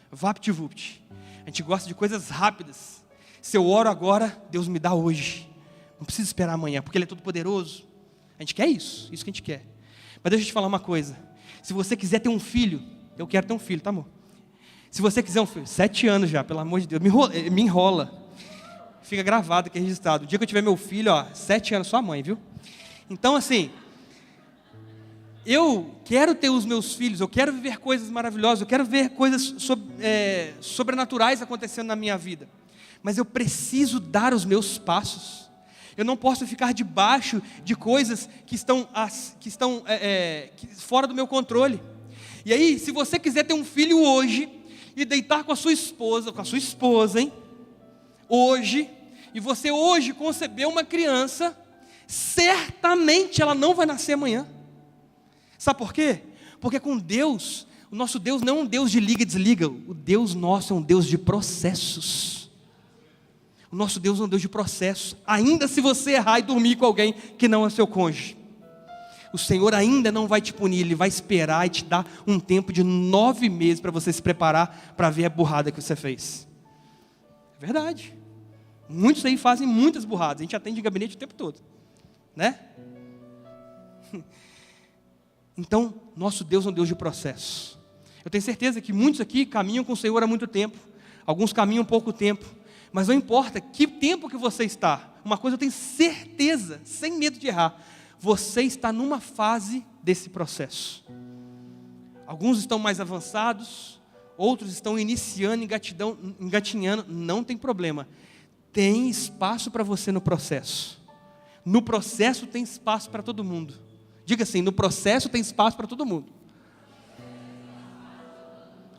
vapt-vupt. A gente gosta de coisas rápidas. Se eu oro agora, Deus me dá hoje. Não precisa esperar amanhã, porque Ele é todo poderoso. A gente quer isso que a gente quer. Mas deixa eu te falar uma coisa. Se você quiser ter um filho, eu quero ter um filho, tá, amor? Se você quiser um filho, 7 anos já, pelo amor de Deus, me enrola. Fica gravado aqui, registrado. O dia que eu tiver meu filho, 7 anos, sua mãe, viu? Então assim, eu quero ter os meus filhos, eu quero viver coisas maravilhosas, eu quero ver coisas sobrenaturais acontecendo na minha vida. Mas eu preciso dar os meus passos. Eu não posso ficar debaixo de coisas que estão fora do meu controle. E aí, se você quiser ter um filho hoje e deitar com a sua esposa, hein? Hoje, e você hoje concebeu uma criança, certamente ela não vai nascer amanhã. Sabe por quê? Porque com Deus, o nosso Deus não é um Deus de liga e desliga, o Deus nosso é um Deus de processos. O nosso Deus é um Deus de processos, ainda se você errar e dormir com alguém que não é seu cônjuge. O Senhor ainda não vai te punir, Ele vai esperar e te dar um tempo de 9 meses para você se preparar para ver a burrada que você fez. É verdade. Muitos aí fazem muitas burradas, a gente atende gabinete o tempo todo, né? Então, nosso Deus é um Deus de processo. Eu tenho certeza que muitos aqui caminham com o Senhor há muito tempo, alguns caminham pouco tempo, mas não importa que tempo que você está, uma coisa eu tenho certeza, sem medo de errar, você está numa fase desse processo. Alguns estão mais avançados, outros estão iniciando, engatinhando, não tem problema. Tem espaço para você no processo. No processo tem espaço para todo mundo. Diga assim, no processo tem espaço para todo mundo.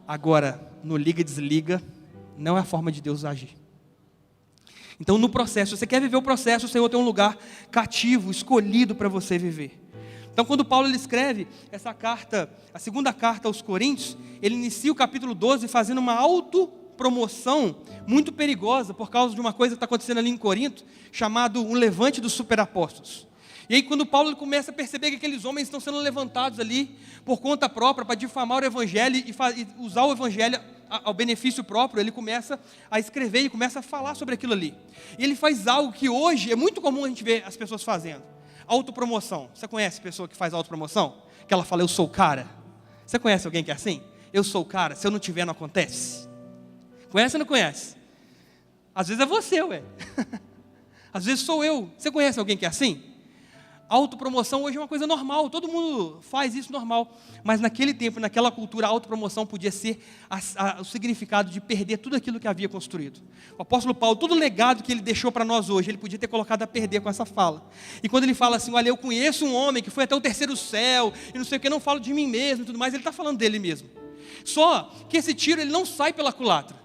Agora, no liga e desliga, não é a forma de Deus agir. Então, no processo, se você quer viver o processo, o Senhor tem um lugar cativo, escolhido para você viver. Então, quando Paulo ele escreve essa carta, a segunda carta aos Coríntios, ele inicia o capítulo 12 fazendo uma autopromoção muito perigosa, por causa de uma coisa que está acontecendo ali em Corinto, chamado um levante dos superapóstolos. E aí quando Paulo ele começa a perceber que aqueles homens estão sendo levantados ali, por conta própria, para difamar o evangelho, e usar o evangelho ao benefício próprio, ele começa a escrever, ele começa a falar sobre aquilo ali. E ele faz algo que hoje é muito comum a gente ver as pessoas fazendo. Autopromoção. Você conhece pessoa que faz autopromoção? Que ela fala, eu sou o cara. Você conhece alguém que é assim? Eu sou o cara, se eu não tiver não acontece. Conhece ou não conhece? Às vezes é você, ué. Às vezes sou eu. Você conhece alguém que é assim? Autopromoção hoje é uma coisa normal, todo mundo faz isso normal. Mas naquele tempo, naquela cultura, a autopromoção podia ser o significado de perder tudo aquilo que havia construído. O apóstolo Paulo, todo o legado que ele deixou para nós hoje, ele podia ter colocado a perder com essa fala. E quando ele fala assim, olha, eu conheço um homem que foi até o 3º céu, e não sei o que, não falo de mim mesmo e tudo mais, ele está falando dele mesmo. Só que esse tiro ele não sai pela culatra.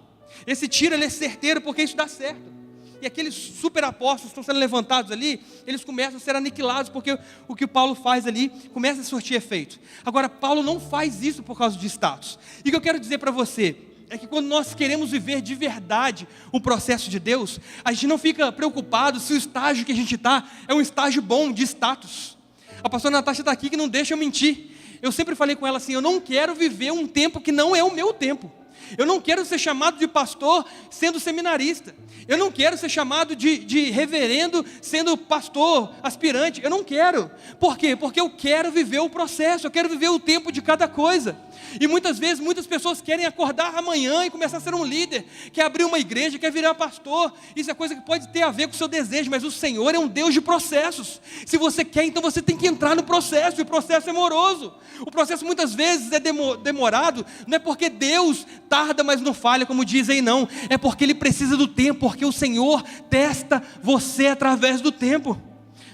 Esse tiro ele é certeiro porque isso dá certo. E aqueles super apóstolos que estão sendo levantados ali, eles começam a ser aniquilados, porque o que Paulo faz ali começa a surtir efeito. Agora, Paulo não faz isso por causa de status. E o que eu quero dizer para você é que quando nós queremos viver de verdade o processo de Deus, a gente não fica preocupado se o estágio que a gente está é um estágio bom de status. A pastora Natasha está aqui que não deixa eu mentir. Eu sempre falei com ela assim, eu não quero viver um tempo que não é o meu tempo. Eu não quero ser chamado de pastor sendo seminarista. Eu não quero ser chamado de reverendo sendo pastor, aspirante. Eu não quero. Por quê? Porque eu quero viver o processo, eu quero viver o tempo de cada coisa. E muitas vezes, muitas pessoas querem acordar amanhã e começar a ser um líder, quer abrir uma igreja, quer virar pastor. Isso é coisa que pode ter a ver com o seu desejo, mas o Senhor é um Deus de processos. Se você quer, então você tem que entrar no processo, e o processo é moroso. O processo muitas vezes é demorado, não é porque Deus tarda, mas não falha, como dizem, não. É porque Ele precisa do tempo, porque o Senhor testa você através do tempo.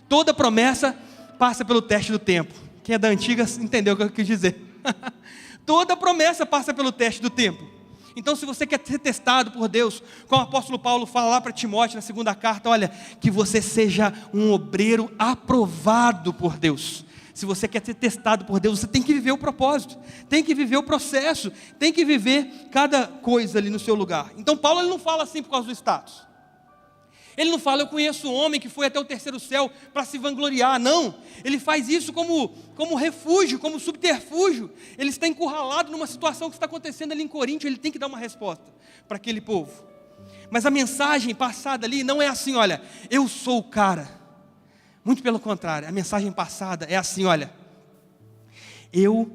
Toda promessa passa pelo teste do tempo. Quem é da antiga entendeu o que eu quis dizer. Toda promessa passa pelo teste do tempo. Então, se você quer ser testado por Deus, como o apóstolo Paulo fala lá para Timóteo na segunda carta, olha, que você seja um obreiro aprovado por Deus. Se você quer ser testado por Deus, você tem que viver o propósito, tem que viver o processo, tem que viver cada coisa ali no seu lugar. Então Paulo ele não fala assim por causa do status. Ele não fala, eu conheço um homem que foi até o 3º céu para se vangloriar, não. Ele faz isso como refúgio, como subterfúgio. Ele está encurralado numa situação que está acontecendo ali em Corinto, ele tem que dar uma resposta para aquele povo. Mas a mensagem passada ali não é assim, olha, eu sou o cara. Muito pelo contrário, a mensagem passada é assim, olha, eu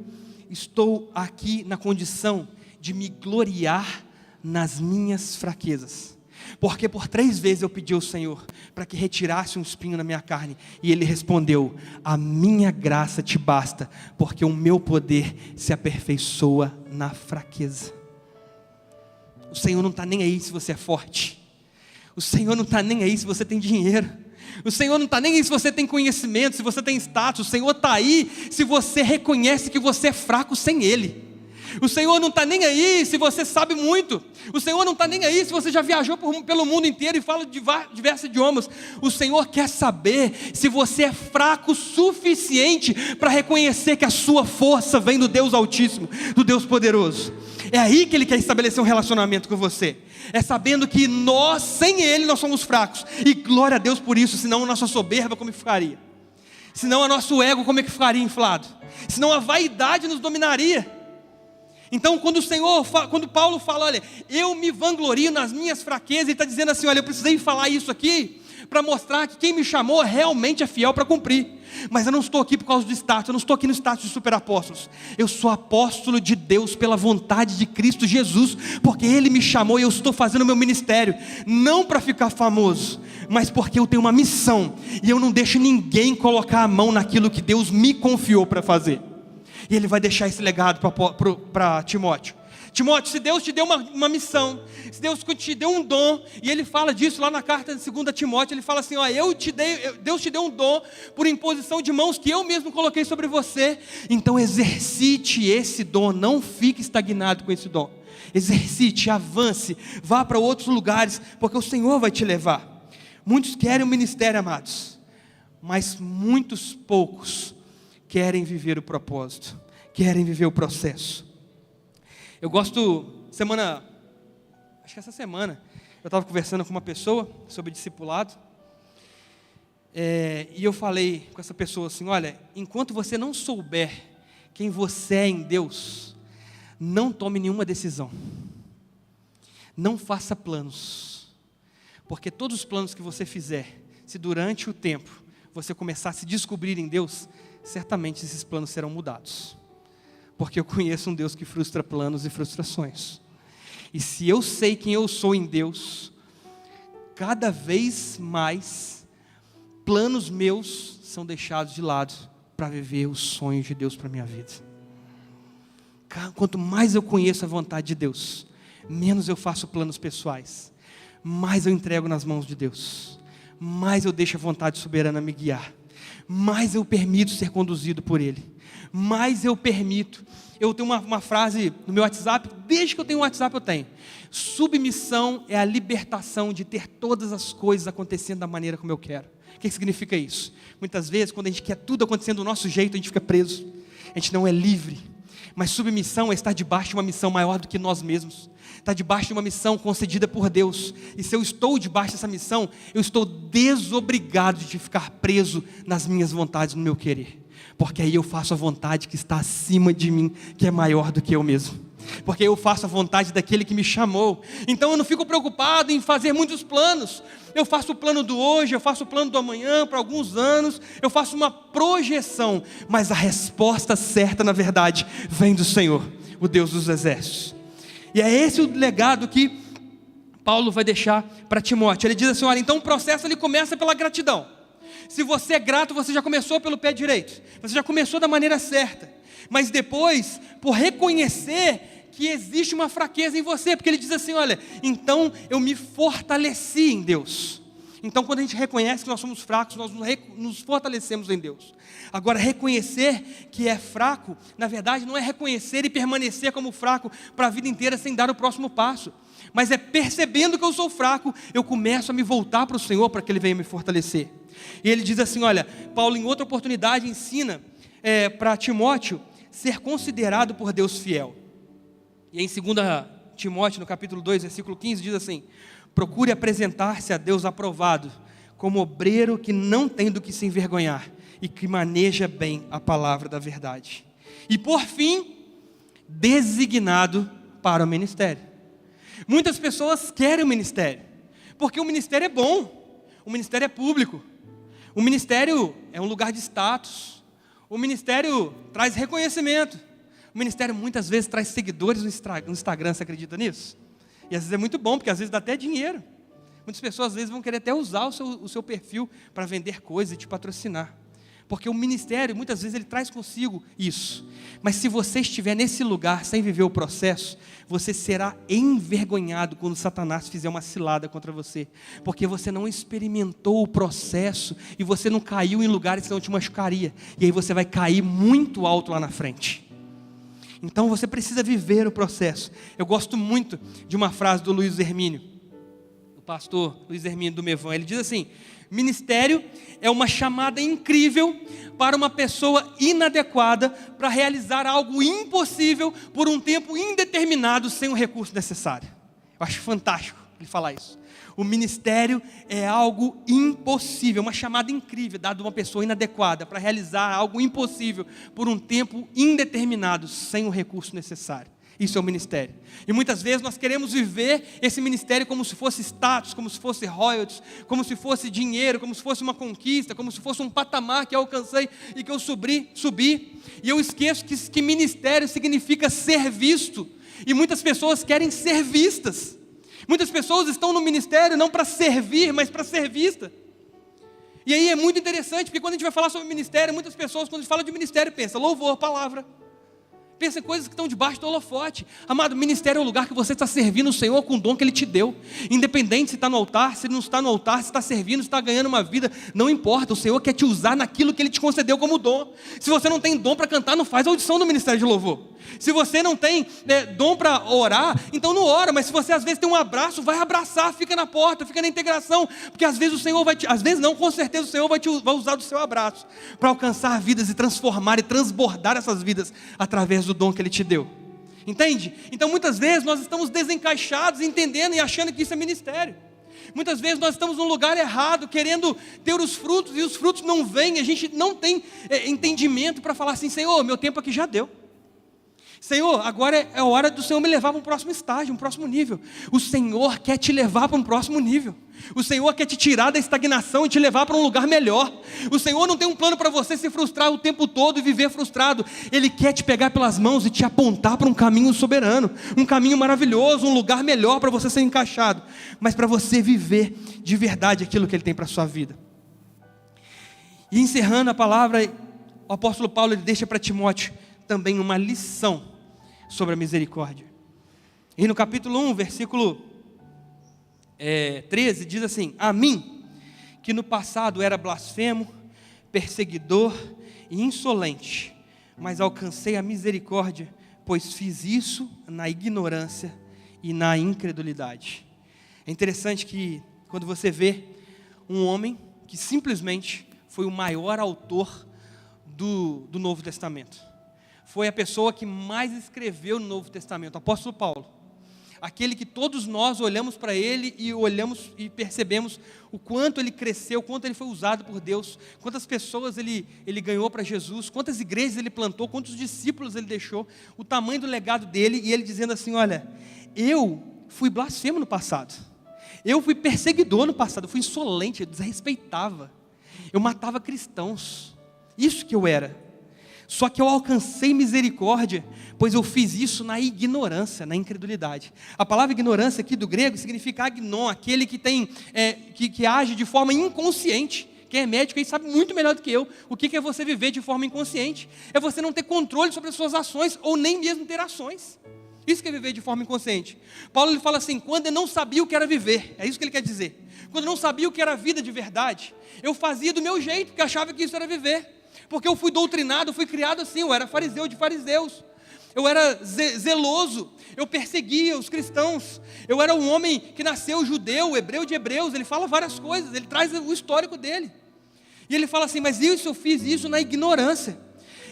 estou aqui na condição de me gloriar nas minhas fraquezas. Porque por 3 vezes eu pedi ao Senhor para que retirasse um espinho na minha carne. E Ele respondeu, a minha graça te basta, porque o meu poder se aperfeiçoa na fraqueza. O Senhor não está nem aí se você é forte. O Senhor não está nem aí se você tem dinheiro. O Senhor não está nem aí se você tem conhecimento, se você tem status. O Senhor está aí se você reconhece que você é fraco sem Ele. O Senhor não está nem aí se você sabe muito. O Senhor não está nem aí se você já viajou pelo mundo inteiro e fala diversos idiomas. O Senhor quer saber se você é fraco o suficiente para reconhecer que a sua força vem do Deus Altíssimo, do Deus Poderoso. É aí que Ele quer estabelecer um relacionamento com você. É sabendo que nós, sem Ele, nós somos fracos. E glória a Deus por isso, senão a nossa soberba como que ficaria? Senão o nosso ego como é que ficaria inflado? Senão a vaidade nos dominaria. Então quando Paulo fala, olha, eu me vanglorio nas minhas fraquezas, ele está dizendo assim, olha, eu precisei falar isso aqui, para mostrar que quem me chamou realmente é fiel para cumprir. Mas eu não estou aqui por causa do status, eu não estou aqui no status de superapóstolos. Eu sou apóstolo de Deus pela vontade de Cristo Jesus, porque Ele me chamou e eu estou fazendo o meu ministério, não para ficar famoso, mas porque eu tenho uma missão, e eu não deixo ninguém colocar a mão naquilo que Deus me confiou para fazer. E Ele vai deixar esse legado para Timóteo. Timóteo, se Deus te deu uma missão, se Deus te deu um dom, e Ele fala disso lá na carta de 2 Timóteo, Ele fala assim, ó, Deus te deu um dom por imposição de mãos que eu mesmo coloquei sobre você, então exercite esse dom, não fique estagnado com esse dom, exercite, avance, vá para outros lugares, porque o Senhor vai te levar. Muitos querem o ministério, amados, mas muitos poucos querem viver o propósito, querem viver o processo. Eu gosto, acho que essa semana, eu estava conversando com uma pessoa sobre discipulado, e eu falei com essa pessoa assim, olha, enquanto você não souber quem você é em Deus, não tome nenhuma decisão, não faça planos, porque todos os planos que você fizer, se durante o tempo você começar a se descobrir em Deus, certamente esses planos serão mudados. Porque eu conheço um Deus que frustra planos e frustrações. E se eu sei quem eu sou em Deus, cada vez mais, planos meus são deixados de lado para viver os sonhos de Deus para a minha vida. Quanto mais eu conheço a vontade de Deus, menos eu faço planos pessoais, mais eu entrego nas mãos de Deus, mais eu deixo a vontade soberana me guiar, mais eu permito ser conduzido por Ele. Mas eu permito. Eu tenho uma frase no meu WhatsApp, desde que eu tenho um WhatsApp eu tenho. Submissão é a libertação de ter todas as coisas acontecendo da maneira como eu quero. O que significa isso? Muitas vezes, quando a gente quer tudo acontecendo do nosso jeito, a gente fica preso. A gente não é livre. Mas submissão é estar debaixo de uma missão maior do que nós mesmos. Estar debaixo de uma missão concedida por Deus. E se eu estou debaixo dessa missão, eu estou desobrigado de ficar preso nas minhas vontades, no meu querer. Porque aí eu faço a vontade que está acima de mim, que é maior do que eu mesmo. Porque eu faço a vontade daquele que me chamou. Então eu não fico preocupado em fazer muitos planos. Eu faço o plano do hoje, eu faço o plano do amanhã, para alguns anos. Eu faço uma projeção. Mas a resposta certa, na verdade, vem do Senhor, o Deus dos exércitos. E é esse o legado que Paulo vai deixar para Timóteo. Ele diz assim, olha, então o processo ele começa pela gratidão. Se você é grato, você já começou pelo pé direito, você já começou da maneira certa, mas depois, por reconhecer que existe uma fraqueza em você, porque ele diz assim, olha, então eu me fortaleci em Deus. Então quando a gente reconhece que nós somos fracos, nós nos fortalecemos em Deus. Agora reconhecer que é fraco, na verdade não é reconhecer e permanecer como fraco para a vida inteira sem dar o próximo passo, mas é percebendo que eu sou fraco, eu começo a me voltar para o Senhor para que Ele venha me fortalecer. E ele diz assim, olha, Paulo em outra oportunidade ensina para Timóteo ser considerado por Deus fiel. E em 2 Timóteo, no capítulo 2, versículo 15, diz assim, procure apresentar-se a Deus aprovado, como obreiro que não tem do que se envergonhar, e que maneja bem a palavra da verdade. E por fim, designado para o ministério. Muitas pessoas querem o ministério, porque o ministério é bom, o ministério é público. O ministério é um lugar de status. O ministério traz reconhecimento. O ministério muitas vezes traz seguidores no Instagram, você acredita nisso? E às vezes é muito bom, porque às vezes dá até dinheiro. Muitas pessoas às vezes vão querer até usar o seu perfil para vender coisas e te patrocinar. Porque o ministério, muitas vezes, ele traz consigo isso. Mas se você estiver nesse lugar, sem viver o processo, você será envergonhado quando Satanás fizer uma cilada contra você. Porque você não experimentou o processo e você não caiu em lugares que não te machucaria. E aí você vai cair muito alto lá na frente. Então você precisa viver o processo. Eu gosto muito de uma frase do Luiz Hermínio, o pastor Luiz Hermínio do Mevan. Ele diz assim: ministério é uma chamada incrível para uma pessoa inadequada para realizar algo impossível por um tempo indeterminado sem o recurso necessário. Eu acho fantástico ele falar isso. O ministério é algo impossível, uma chamada incrível dada a uma pessoa inadequada para realizar algo impossível por um tempo indeterminado sem o recurso necessário. Isso é o ministério. E muitas vezes nós queremos viver esse ministério como se fosse status, como se fosse royalties, como se fosse dinheiro, como se fosse uma conquista, como se fosse um patamar que eu alcancei e que eu subi. E eu esqueço que ministério significa ser visto. E muitas pessoas querem ser vistas. Muitas pessoas estão no ministério não para servir, mas para ser vista. E aí é muito interessante, porque quando a gente vai falar sobre ministério, muitas pessoas, quando a gente fala de ministério, pensam louvor, palavra. Pensa em coisas que estão debaixo do holofote. Amado, ministério é o lugar que você está servindo o Senhor com o dom que Ele te deu. Independente se está no altar, se não está no altar, se está servindo, se está ganhando uma vida, não importa. O Senhor quer te usar naquilo que Ele te concedeu como dom. Se você não tem dom para cantar, não faz audição do ministério de louvor. Se você não tem dom para orar, então não ora. Mas se você às vezes tem um abraço, vai abraçar, fica na porta, fica na integração. Porque às vezes o Senhor vai te... Às vezes não, com certeza o Senhor vai usar do seu abraço para alcançar vidas e transformar e transbordar essas vidas através do dom que Ele te deu. Entende? Então muitas vezes nós estamos desencaixados, entendendo e achando que isso é ministério. Muitas vezes nós estamos num lugar errado, querendo ter os frutos, e os frutos não vêm. A gente não tem entendimento para falar assim: Senhor, meu tempo aqui já deu. Senhor, agora é hora do Senhor me levar para um próximo estágio, um próximo nível. O Senhor quer te levar para um próximo nível. O Senhor quer te tirar da estagnação e te levar para um lugar melhor. O Senhor não tem um plano para você se frustrar o tempo todo e viver frustrado. Ele quer te pegar pelas mãos e te apontar para um caminho soberano, um caminho maravilhoso, um lugar melhor para você ser encaixado, mas para você viver de verdade aquilo que Ele tem para a sua vida. E encerrando a palavra, o apóstolo Paulo ele deixa para Timóteo também uma lição sobre a misericórdia. E no capítulo 1, versículo 13, diz assim: a mim, que no passado era blasfemo, perseguidor e insolente, mas alcancei a misericórdia, pois fiz isso na ignorância e na incredulidade. É interessante que quando você vê um homem que simplesmente foi o maior autor do Novo Testamento, foi a pessoa que mais escreveu no Novo Testamento, o apóstolo Paulo, aquele que todos nós olhamos para ele e olhamos e percebemos o quanto ele cresceu, o quanto ele foi usado por Deus, quantas pessoas ele ganhou para Jesus, quantas igrejas ele plantou, quantos discípulos ele deixou, o tamanho do legado dele, e ele dizendo assim: olha, eu fui blasfemo no passado, eu fui perseguidor no passado, eu fui insolente, eu desrespeitava, eu matava cristãos, isso que eu era. Só que eu alcancei misericórdia, pois eu fiz isso na ignorância, na incredulidade. A palavra ignorância aqui do grego significa agnon, aquele que tem, que age de forma inconsciente. Quem é médico aí sabe muito melhor do que eu o que é você viver de forma inconsciente. É você não ter controle sobre as suas ações, ou nem mesmo ter ações. Isso que é viver de forma inconsciente. Paulo ele fala assim: quando eu não sabia o que era viver, é isso que ele quer dizer. Quando eu não sabia o que era a vida de verdade, eu fazia do meu jeito, porque achava que isso era viver. Porque eu fui doutrinado, fui criado assim, eu era fariseu de fariseus, eu era zeloso, eu perseguia os cristãos, eu era um homem que nasceu judeu, hebreu de hebreus. Ele fala várias coisas, ele traz o histórico dele, e ele fala assim: mas isso eu fiz isso na ignorância.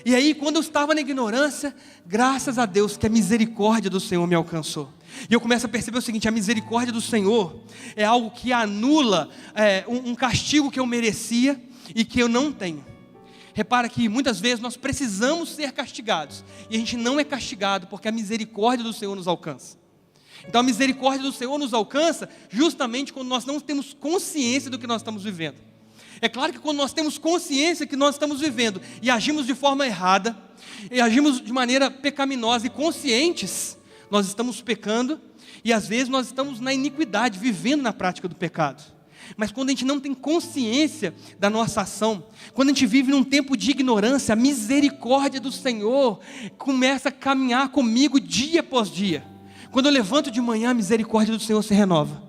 E aí quando eu estava na ignorância, graças a Deus que a misericórdia do Senhor me alcançou. E eu começo a perceber o seguinte: a misericórdia do Senhor é algo que anula um castigo que eu merecia e que eu não tenho. Repara que muitas vezes nós precisamos ser castigados, e a gente não é castigado porque a misericórdia do Senhor nos alcança. Então a misericórdia do Senhor nos alcança justamente quando nós não temos consciência do que nós estamos vivendo. É claro que quando nós temos consciência que nós estamos vivendo e agimos de forma errada, e agimos de maneira pecaminosa e conscientes, nós estamos pecando, e às vezes nós estamos na iniquidade, vivendo na prática do pecado. Mas quando a gente não tem consciência da nossa ação, quando a gente vive num tempo de ignorância, a misericórdia do Senhor começa a caminhar comigo dia após dia. Quando eu levanto de manhã, a misericórdia do Senhor se renova,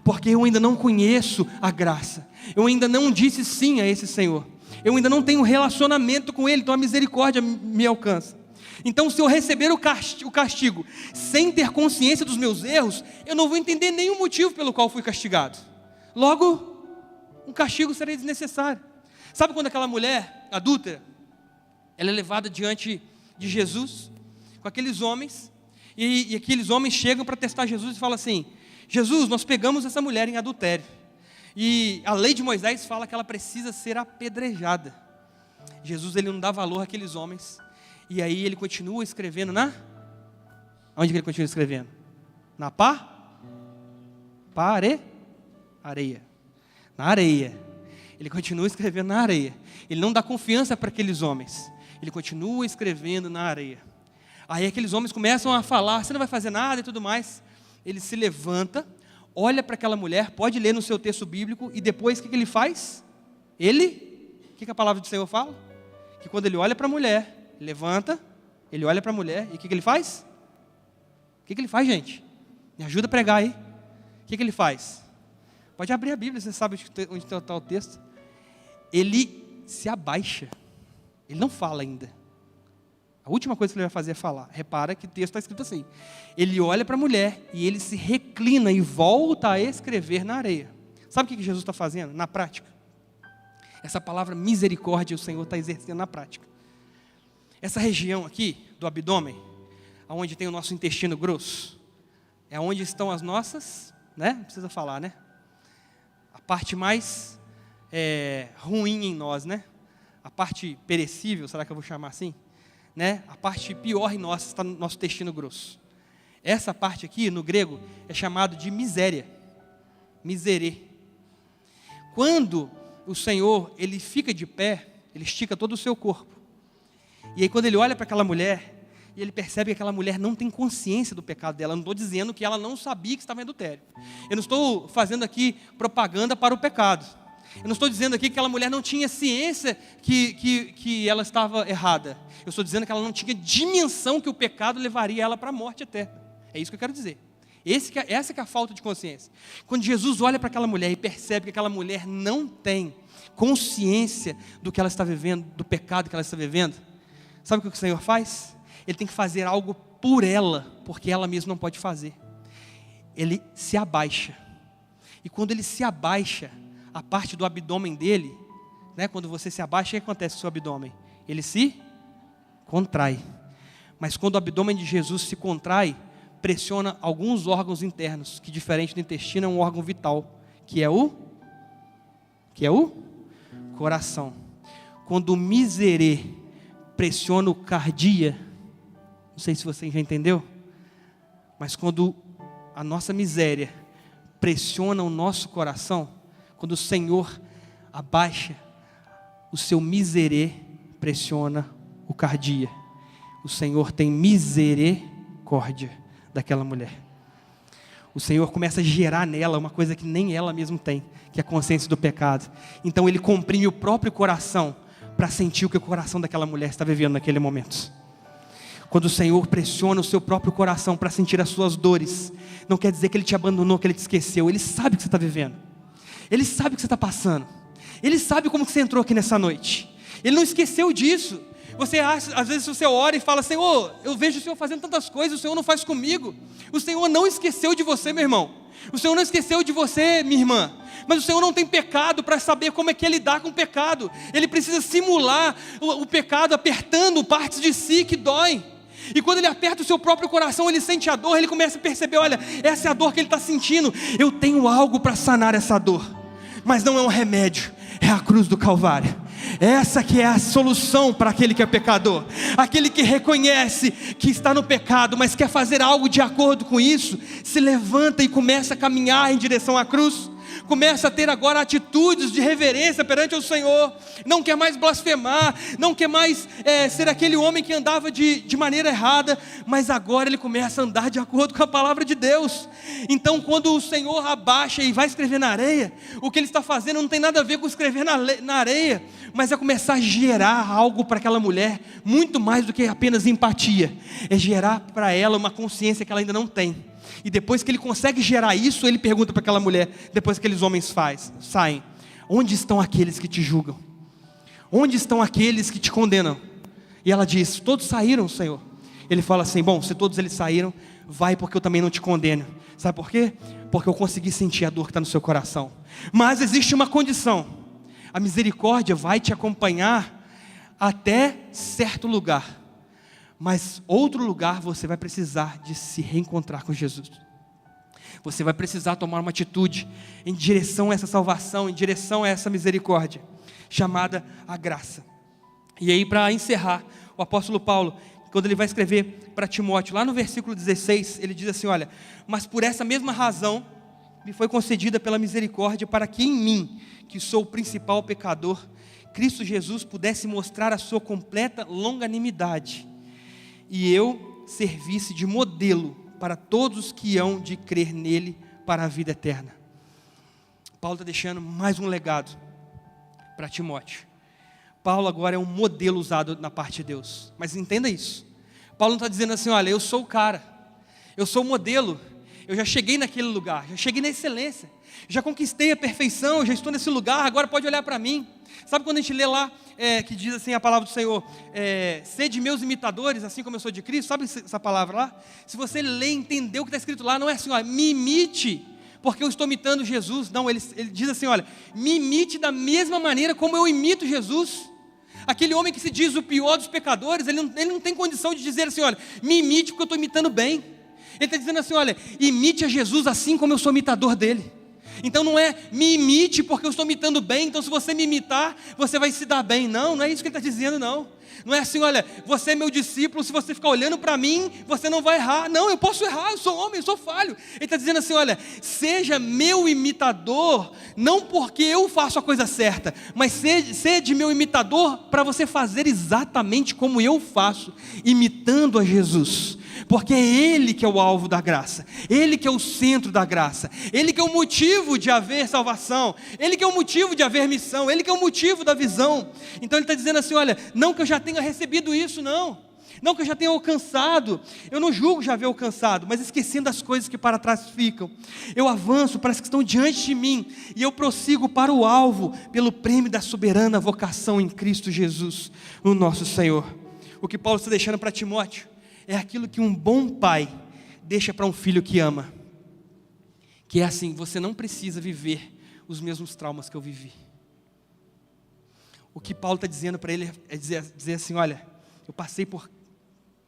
porque eu ainda não conheço a graça, eu ainda não disse sim a esse Senhor, eu ainda não tenho relacionamento com Ele, então a misericórdia me alcança. Então, se eu receber o castigo sem ter consciência dos meus erros, eu não vou entender nenhum motivo pelo qual fui castigado. Logo, um castigo seria desnecessário. Sabe quando aquela mulher adúltera, ela é levada diante de Jesus, com aqueles homens, e aqueles homens chegam para testar Jesus e falam assim: Jesus, nós pegamos essa mulher em adultério, e a lei de Moisés fala que ela precisa ser apedrejada. Jesus, ele não dá valor àqueles homens, e aí ele continua escrevendo onde que ele continua escrevendo? Na areia. Na areia. Ele continua escrevendo na areia. Ele não dá confiança para aqueles homens. Ele continua escrevendo na areia. Aí aqueles homens começam a falar: você não vai fazer nada e tudo mais. Ele se levanta, olha para aquela mulher, pode ler no seu texto bíblico, e depois o que ele faz? O que a palavra do Senhor fala? Que quando ele olha para a mulher, levanta, ele olha para a mulher, e o que ele faz? O que ele faz, gente? Me ajuda a pregar aí. O que ele faz? Pode abrir a Bíblia, você sabe onde está o texto. Ele se abaixa. Ele não fala ainda. A última coisa que ele vai fazer é falar. Repara que o texto está escrito assim: ele olha para a mulher e ele se reclina e volta a escrever na areia. Sabe o que Jesus está fazendo na prática? Essa palavra misericórdia o Senhor está exercendo na prática. Essa região aqui do abdômen, onde tem o nosso intestino grosso, é onde estão as nossas, não precisa falar, a parte mais ruim em nós, a parte perecível, será que eu vou chamar assim? A parte pior em nós está no nosso intestino grosso. Essa parte aqui, no grego, é chamado de miséria, miserê. Quando o Senhor, ele fica de pé, ele estica todo o seu corpo, e aí quando ele olha para aquela mulher, e ele percebe que aquela mulher não tem consciência do pecado dela. Eu não estou dizendo que ela não sabia que estava em adultério. Eu não estou fazendo aqui propaganda para o pecado. Eu não estou dizendo aqui que aquela mulher não tinha ciência que ela estava errada. Eu estou dizendo que ela não tinha dimensão que o pecado levaria ela para a morte eterna. É isso que eu quero dizer. Essa que é a falta de consciência. Quando Jesus olha para aquela mulher e percebe que aquela mulher não tem consciência do que ela está vivendo, do pecado que ela está vivendo, sabe o que o Senhor faz? Ele tem que fazer algo por ela, porque ela mesma não pode fazer. Ele se abaixa. E quando ele se abaixa, a parte do abdômen dele, quando você se abaixa, o que acontece com o seu abdômen? Ele se contrai. Mas quando o abdômen de Jesus se contrai, pressiona alguns órgãos internos, que diferente do intestino é um órgão vital, que é o coração. Quando o miserê pressiona o cardia, não sei se você já entendeu, mas quando a nossa miséria pressiona o nosso coração, quando o Senhor abaixa, o seu miserê pressiona o cardia. O Senhor tem misericórdia daquela mulher. O Senhor começa a gerar nela uma coisa que nem ela mesma tem, que é a consciência do pecado. Então ele comprime o próprio coração para sentir o que o coração daquela mulher está vivendo naquele momento. Quando o Senhor pressiona o seu próprio coração para sentir as suas dores, não quer dizer que Ele te abandonou, que Ele te esqueceu. Ele sabe o que você está vivendo. Ele sabe o que você está passando. Ele sabe como que você entrou aqui nessa noite. Ele não esqueceu disso. Você acha, às vezes você ora e fala: Senhor, eu vejo o Senhor fazendo tantas coisas, o Senhor não faz comigo. O Senhor não esqueceu de você, meu irmão. O Senhor não esqueceu de você, minha irmã. Mas o Senhor não tem pecado para saber como é que é lidar com o pecado. Ele precisa simular o pecado apertando partes de si que doem. E quando ele aperta o seu próprio coração, ele sente a dor, ele começa a perceber: olha, essa é a dor que ele está sentindo. Eu tenho algo para sanar essa dor, mas não é um remédio, é a cruz do Calvário. Essa que é a solução para aquele que é pecador. Aquele que reconhece que está no pecado, mas quer fazer algo de acordo com isso, se levanta e começa a caminhar em direção à cruz. Começa a ter agora atitudes de reverência perante o Senhor. Não quer mais blasfemar, não quer mais ser aquele homem que andava de maneira errada, mas agora ele começa a andar de acordo com a palavra de Deus. Então quando o Senhor abaixa e vai escrever na areia, o que ele está fazendo não tem nada a ver com escrever na areia, mas é começar a gerar algo para aquela mulher, muito mais do que apenas empatia. É gerar para ela uma consciência que ela ainda não tem. E depois que ele consegue gerar isso, ele pergunta para aquela mulher, depois que aqueles homens saem: onde estão aqueles que te julgam? Onde estão aqueles que te condenam? E ela diz: todos saíram, Senhor. Ele fala assim: bom, se todos eles saíram, vai, porque eu também não te condeno. Sabe por quê? Porque eu consegui sentir a dor que está no seu coração. Mas existe uma condição: a misericórdia vai te acompanhar até certo lugar, mas outro lugar você vai precisar de se reencontrar com Jesus. Você vai precisar tomar uma atitude em direção a essa salvação, em direção a essa misericórdia, chamada a graça. E aí, para encerrar, o apóstolo Paulo, quando ele vai escrever para Timóteo, lá no versículo 16, ele diz assim: olha, mas por essa mesma razão me foi concedida pela misericórdia, para que em mim, que sou o principal pecador, Cristo Jesus pudesse mostrar a sua completa longanimidade, e eu servisse de modelo para todos que hão de crer nele para a vida eterna. Paulo está deixando mais um legado para Timóteo. Paulo agora é um modelo usado na parte de Deus, mas entenda isso. Paulo não está dizendo assim: olha, eu sou o cara, eu sou o modelo, eu já cheguei naquele lugar, já cheguei na excelência, já conquistei a perfeição, já estou nesse lugar, agora pode olhar para mim. Sabe quando a gente lê lá, que diz assim a palavra do Senhor, sede meus imitadores, assim como eu sou de Cristo? Sabe essa palavra lá? Se você ler e entender o que está escrito lá, não é assim: olha, me imite, porque eu estou imitando Jesus. Não, ele diz assim: olha, me imite da mesma maneira como eu imito Jesus. Aquele homem que se diz o pior dos pecadores, ele não tem condição de dizer assim: olha, me imite porque eu estou imitando bem. Ele está dizendo assim: olha, imite a Jesus assim como eu sou imitador dele. Então não é me imite porque eu estou imitando bem, então se você me imitar, você vai se dar bem. Não é isso que ele está dizendo, não. Não é assim: olha, você é meu discípulo, se você ficar olhando para mim, você não vai errar. Não, eu posso errar, eu sou homem, eu sou falho. Ele está dizendo assim: olha, seja meu imitador, não porque eu faço a coisa certa, mas seja meu imitador para você fazer exatamente como eu faço, imitando a Jesus. Porque é Ele que é o alvo da graça, Ele que é o centro da graça, Ele que é o motivo de haver salvação, Ele que é o motivo de haver missão, Ele que é o motivo da visão. Então Ele está dizendo assim: olha, não que eu já tenha recebido isso, não que eu já tenha alcançado, eu não julgo já haver alcançado, mas esquecendo as coisas que para trás ficam, eu avanço para as que estão diante de mim, e eu prossigo para o alvo, pelo prêmio da soberana vocação em Cristo Jesus, o nosso Senhor. O que Paulo está deixando para Timóteo é aquilo que um bom pai deixa para um filho que ama, que é assim: você não precisa viver os mesmos traumas que eu vivi. O que Paulo está dizendo para ele é dizer assim: olha, eu passei por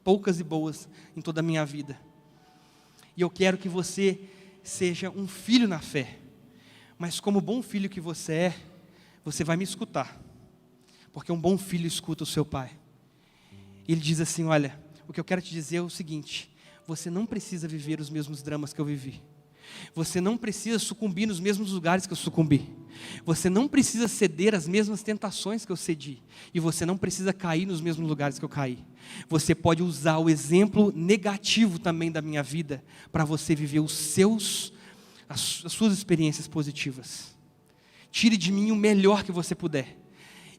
poucas e boas em toda a minha vida, e eu quero que você seja um filho na fé, mas como bom filho que você é, você vai me escutar, porque um bom filho escuta o seu pai. E ele diz assim: olha, o que eu quero te dizer é o seguinte: você não precisa viver os mesmos dramas que eu vivi, você não precisa sucumbir nos mesmos lugares que eu sucumbi, você não precisa ceder às mesmas tentações que eu cedi, e você não precisa cair nos mesmos lugares que eu caí. Você pode usar o exemplo negativo também da minha vida para você viver as suas experiências positivas. Tire de mim o melhor que você puder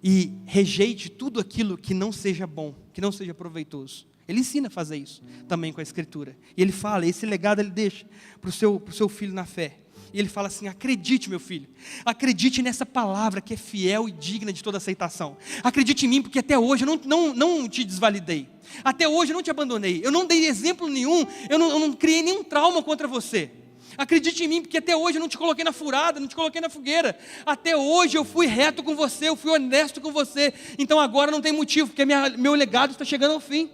e rejeite tudo aquilo que não seja bom, que não seja proveitoso. Ele ensina a fazer isso também com a Escritura. E ele fala, esse legado ele deixa para o seu filho na fé. E ele fala assim: acredite, meu filho, acredite nessa palavra que é fiel e digna de toda aceitação. Acredite em mim, porque até hoje eu não te desvalidei. Até hoje eu não te abandonei. Eu não dei exemplo nenhum, eu não criei nenhum trauma contra você. Acredite em mim, porque até hoje eu não te coloquei na furada, não te coloquei na fogueira. Até hoje eu fui reto com você, eu fui honesto com você. Então agora não tem motivo, porque meu legado está chegando ao fim.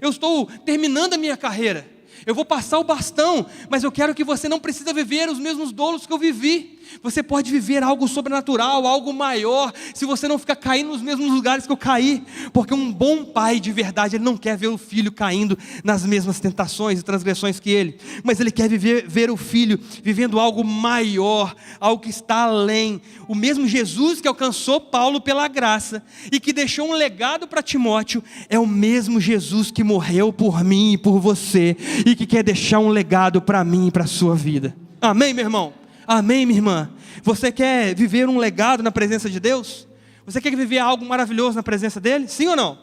Eu estou terminando a minha carreira, eu vou passar o bastão, mas eu quero que você não precisa viver os mesmos dolos que eu vivi. Você pode viver algo sobrenatural, algo maior, se você não ficar caindo nos mesmos lugares que eu caí. Porque um bom pai de verdade, ele não quer ver o filho caindo nas mesmas tentações e transgressões que ele, mas ele quer ver o filho vivendo algo maior, algo que está além. O mesmo Jesus que alcançou Paulo pela graça e que deixou um legado para Timóteo, é o mesmo Jesus que morreu por mim e por você, e que quer deixar um legado para mim e para a sua vida. Amém, meu irmão? Amém, minha irmã? Você quer viver um legado na presença de Deus? Você quer viver algo maravilhoso na presença dEle? Sim ou não?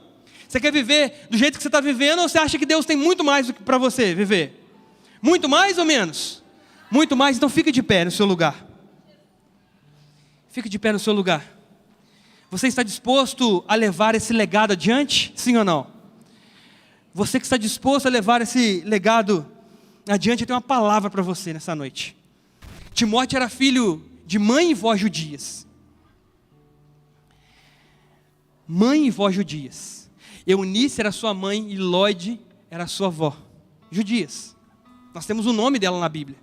Você quer viver do jeito que você está vivendo, ou você acha que Deus tem muito mais para você viver? Muito mais ou menos? Muito mais, então fique de pé no seu lugar. Fique de pé no seu lugar. Você está disposto a levar esse legado adiante? Sim ou não? Você que está disposto a levar esse legado adiante, eu tenho uma palavra para você nessa noite. Timóteo era filho de mãe e vó judias. Mãe e vó judias. Eunice era sua mãe e Lóide era sua avó. Judias. Nós temos o nome dela na Bíblia.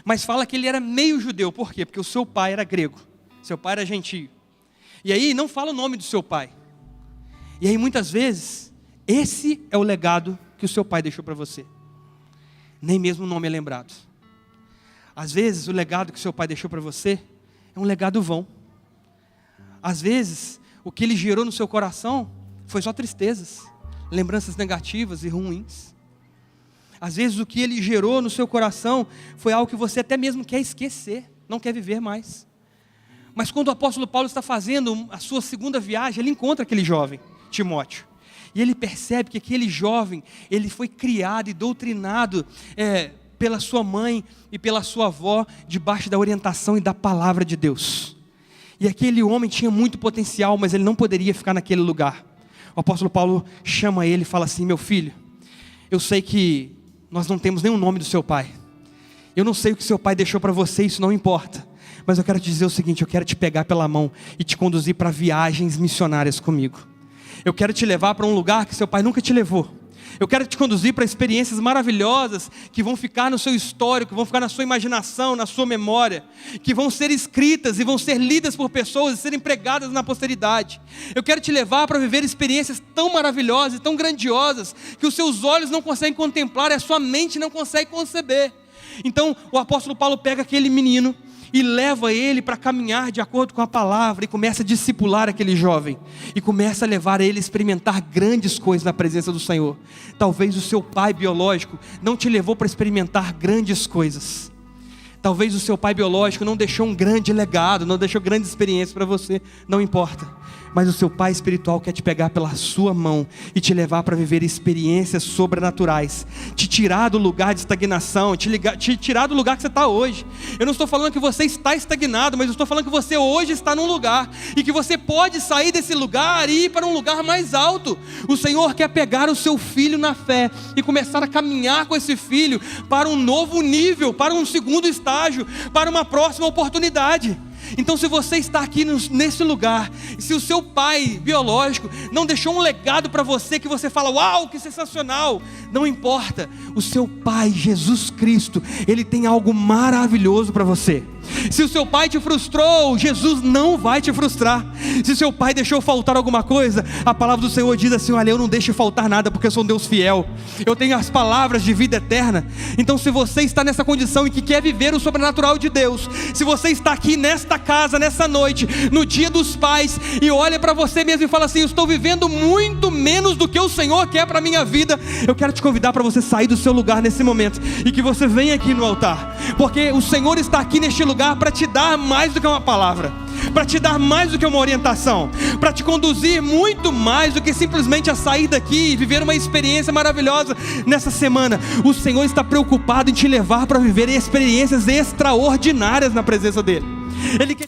Mas fala que ele era meio judeu. Por quê? Porque o seu pai era grego. Seu pai era gentio. E aí não fala o nome do seu pai. E aí muitas vezes, esse é o legado que o seu pai deixou para você. Nem mesmo o nome é lembrado. Às vezes o legado que o seu pai deixou para você é um legado vão. Às vezes o que ele gerou no seu coração foi só tristezas, lembranças negativas e ruins. Às vezes o que ele gerou no seu coração foi algo que você até mesmo quer esquecer, não quer viver mais. Mas quando o apóstolo Paulo está fazendo a sua segunda viagem, ele encontra aquele jovem, Timóteo. E ele percebe que aquele jovem, ele foi criado e doutrinado pela sua mãe e pela sua avó, debaixo da orientação e da palavra de Deus. E aquele homem tinha muito potencial, mas ele não poderia ficar naquele lugar. O apóstolo Paulo chama ele e fala assim: meu filho, eu sei que nós não temos nem o nome do seu pai. Eu não sei o que seu pai deixou para você, isso não importa. Mas eu quero te dizer o seguinte: eu quero te pegar pela mão e te conduzir para viagens missionárias comigo. Eu quero te levar para um lugar que seu pai nunca te levou. Eu quero te conduzir para experiências maravilhosas que vão ficar no seu histórico, que vão ficar na sua imaginação, na sua memória, que vão ser escritas e vão ser lidas por pessoas e serem pregadas na posteridade. Eu quero te levar para viver experiências tão maravilhosas e tão grandiosas que os seus olhos não conseguem contemplar e a sua mente não consegue conceber. Então o apóstolo Paulo pega aquele menino e leva ele para caminhar de acordo com a palavra, e começa a discipular aquele jovem, e começa a levar ele a experimentar grandes coisas na presença do Senhor. Talvez o seu pai biológico não te levou para experimentar grandes coisas. Talvez o seu pai biológico não deixou um grande legado, não deixou grandes experiências para você, não importa. Mas o seu pai espiritual quer te pegar pela sua mão e te levar para viver experiências sobrenaturais, te tirar do lugar de estagnação, te tirar do lugar que você está hoje. Eu não estou falando que você está estagnado, mas eu estou falando que você hoje está num lugar, e que você pode sair desse lugar e ir para um lugar mais alto. O Senhor quer pegar o seu filho na fé e começar a caminhar com esse filho para um novo nível, para um segundo estágio, para uma próxima oportunidade. Então, se você está aqui nesse lugar, e se o seu pai biológico não deixou um legado para você, que você fala: uau, que sensacional, não importa, o seu pai, Jesus Cristo, Ele tem algo maravilhoso para você. Se o seu pai te frustrou, Jesus não vai te frustrar. Se o seu pai deixou faltar alguma coisa, a palavra do Senhor diz assim: olha, eu não deixo faltar nada, porque eu sou um Deus fiel, eu tenho as palavras de vida eterna. Então, se você está nessa condição e que quer viver o sobrenatural de Deus, se você está aqui nesta casa, nessa noite, no dia dos pais, e olha para você mesmo e fala assim: eu estou vivendo muito menos do que o Senhor quer para a minha vida, eu quero te convidar para você sair do seu lugar nesse momento, e que você venha aqui no altar, porque o Senhor está aqui neste lugar para te dar mais do que uma palavra, para te dar mais do que uma orientação, para te conduzir muito mais do que simplesmente a sair daqui e viver uma experiência maravilhosa nessa semana. O Senhor está preocupado em te levar para viver experiências extraordinárias na presença dEle. Ele quer